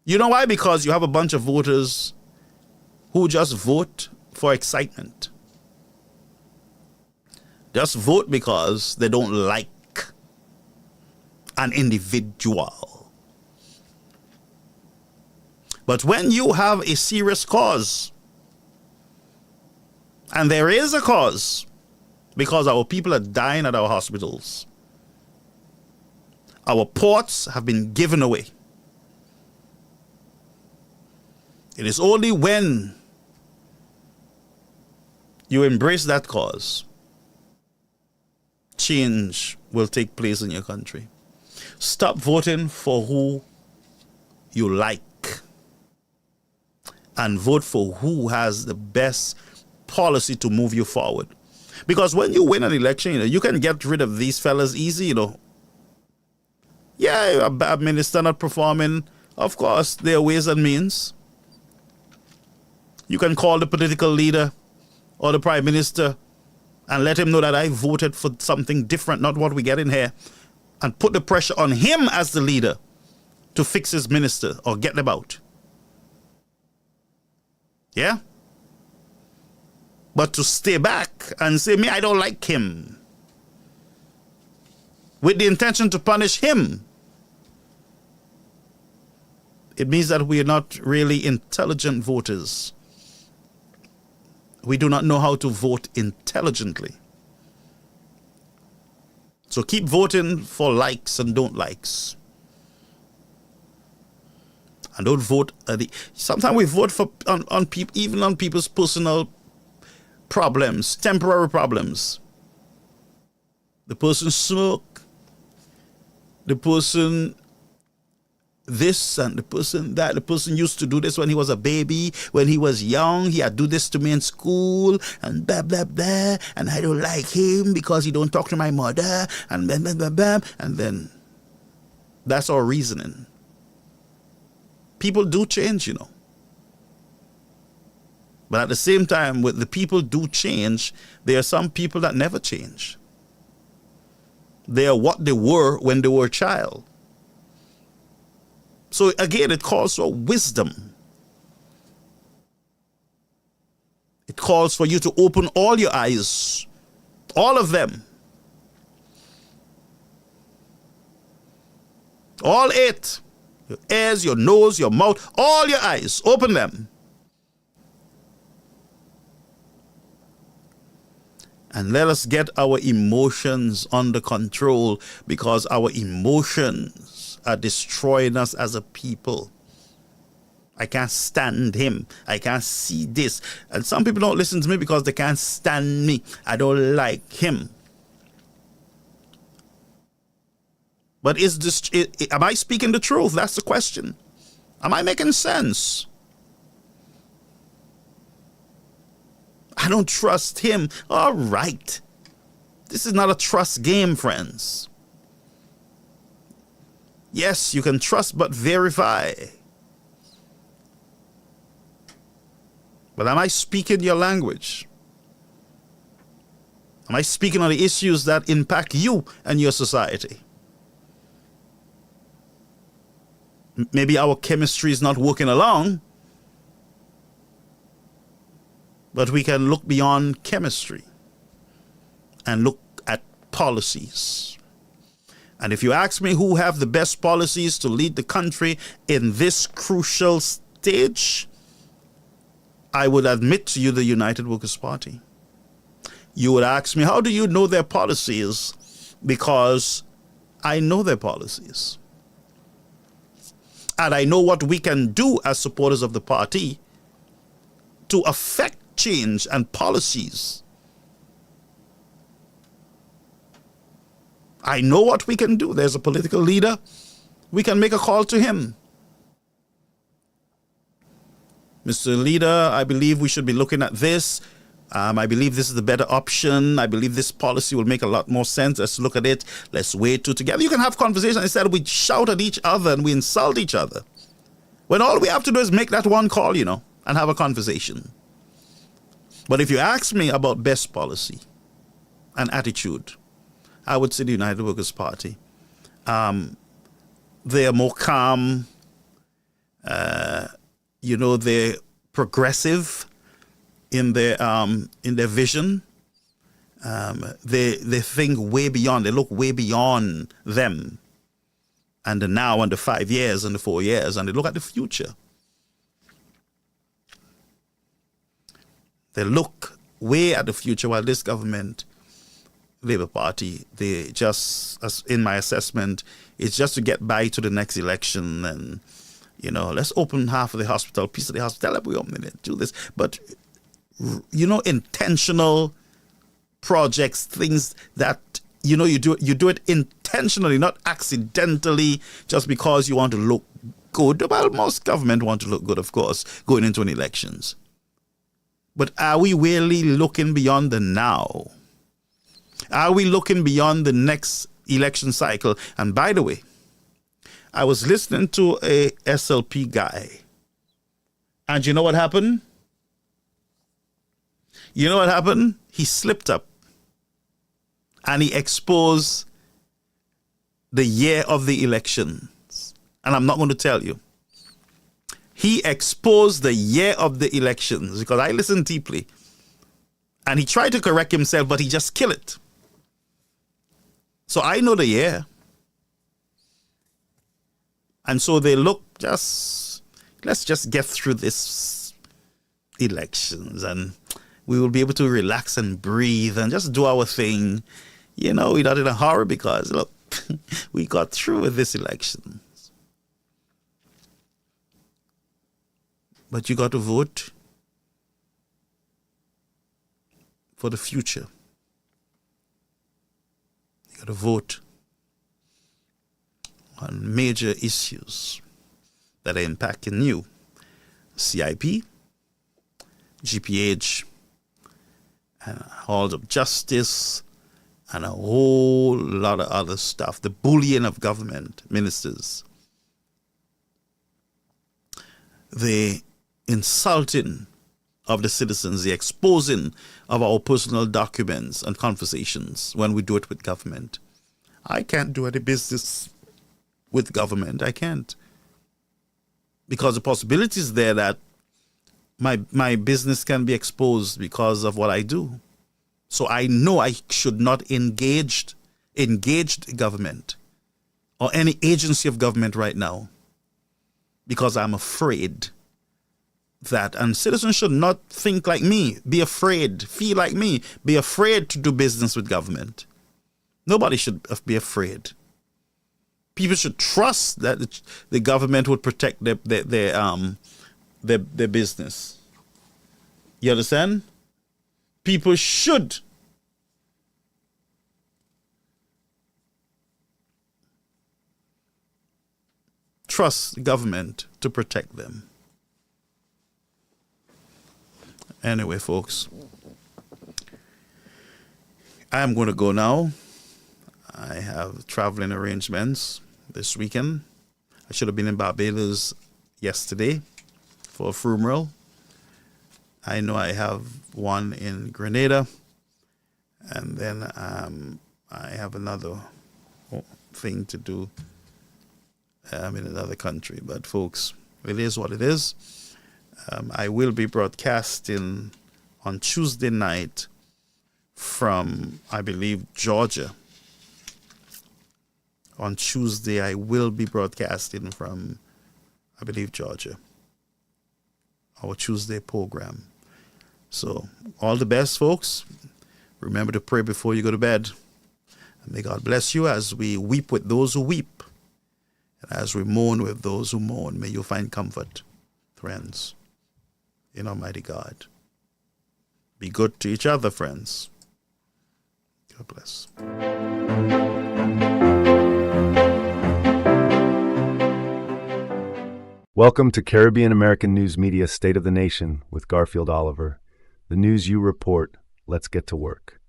You know why? Because you have a bunch of voters who just vote for excitement. Just vote because they don't like an individual. But when you have a serious cause, and there is a cause, because our people are dying at our hospitals. Our ports have been given away. It is only when you embrace that cause, change will take place in your country. Stop voting for who you like and vote for who has the best policy to move you forward. Because when you win an election, you can get rid of these fellas easy, Yeah, a minister not performing, of course, there are ways and means. You can call the political leader or the prime minister and let him know that I voted for something different, not what we get in here, and put the pressure on him as the leader to fix his minister or get them out. Yeah? But to stay back and say, I don't like him, with the intention to punish him, it means that we are not really intelligent voters. We do not know how to vote intelligently. So keep voting for likes and don't likes. And don't vote. Sometimes we vote for on people, even on people's personal problems, temporary problems. The person smoke, the person this and the person that. The person used to do this when he was a baby, when he was young. He had do this to me in school and blah, blah, blah. And I don't like him because he don't talk to my mother and blah, blah, blah, blah. And then that's our reasoning. People do change, But at the same time, with the people do change, there are some people that never change. They are what they were when they were a child. So again, it calls for wisdom. It calls for you to open all your eyes, all of them. All 8. Your ears, your nose, your mouth, all your eyes, open them. And let us get our emotions under control, because our emotions are destroying us as a people. I can't stand him. I can't see this. And some people don't listen to me because they can't stand me. I don't like him. But am I speaking the truth? That's the question. Am I making sense? I don't trust him. All right. This is not a trust game, friends. Yes, you can trust but verify. But am I speaking your language? Am I speaking on the issues that impact you and your society? Maybe our chemistry is not working along, but we can look beyond chemistry and look at policies. And if you ask me who have the best policies to lead the country in this crucial stage, I would admit to you the United Workers' Party. You would ask me, how do you know their policies? Because I know their policies. And I know what we can do as supporters of the party to affect change and policies. I know what we can do. There's a political leader. We can make a call to him. Mr. Leader, I believe we should be looking at this. I believe this is the better option. I believe this policy will make a lot more sense. Let's look at it. Let's weigh two together. You can have conversation instead we shout at each other and we insult each other. When all we have to do is make that one call, and have a conversation. But if you ask me about best policy and attitude, I would say the United Workers' Party. They are more calm. They're progressive in their vision. They think way beyond. They look way beyond them and the now and the 5 years and the 4 years, and they look at the future. They look way at the future, while this government, Labour Party, they just, as in my assessment, it's just to get by to the next election and, let's open half of the hospital, piece of the hospital, we open it, do this. But, intentional projects, things that, you do it intentionally, not accidentally, just because you want to look good. Well, most government want to look good, of course, going into an elections. But are we really looking beyond the now? Are we looking beyond the next election cycle? And by the way, I was listening to a SLP guy. And you know what happened? He slipped up. And he exposed the year of the elections. And I'm not going to tell you. He exposed the year of the elections because I listened deeply. And he tried to correct himself, but he just killed it. So I know the year. And so they look let's just get through this elections and we will be able to relax and breathe and just do our thing. We're not in a hurry because, look, we got through with this election. But you got to vote for the future. You got to vote on major issues that are impacting you. CIP, GPH, and halls of justice, and a whole lot of other stuff. The bullying of government ministers. The insulting of the citizens, the exposing of our personal documents and conversations when we do it with government. I can't do any business with government. I can't. Because the possibility is there that my business can be exposed because of what I do. So I know I should not engage government or any agency of government right now because I'm afraid that, and citizens should not think like me, be afraid, feel like me, be afraid to do business with government. Nobody should be afraid. People should trust that the government would protect their business. You understand? People should trust the government to protect them. Anyway, folks, I am going to go now. I have traveling arrangements this weekend. I should have been in Barbados yesterday for a funeral. I know I have one in Grenada, and then I have another thing to do in another country. But folks, it is what it is. I will be broadcasting on Tuesday night from, I believe, Georgia. On Tuesday, I will be broadcasting from, I believe, Georgia. Our Tuesday program. So, all the best, folks. Remember to pray before you go to bed. And may God bless you as we weep with those who weep. And as we mourn with those who mourn. May you find comfort, friends, in Almighty God. Be good to each other, friends. God bless. Welcome to Caribbean American News Media State of the Nation with Garfield Oliver. The news you report. Let's get to work.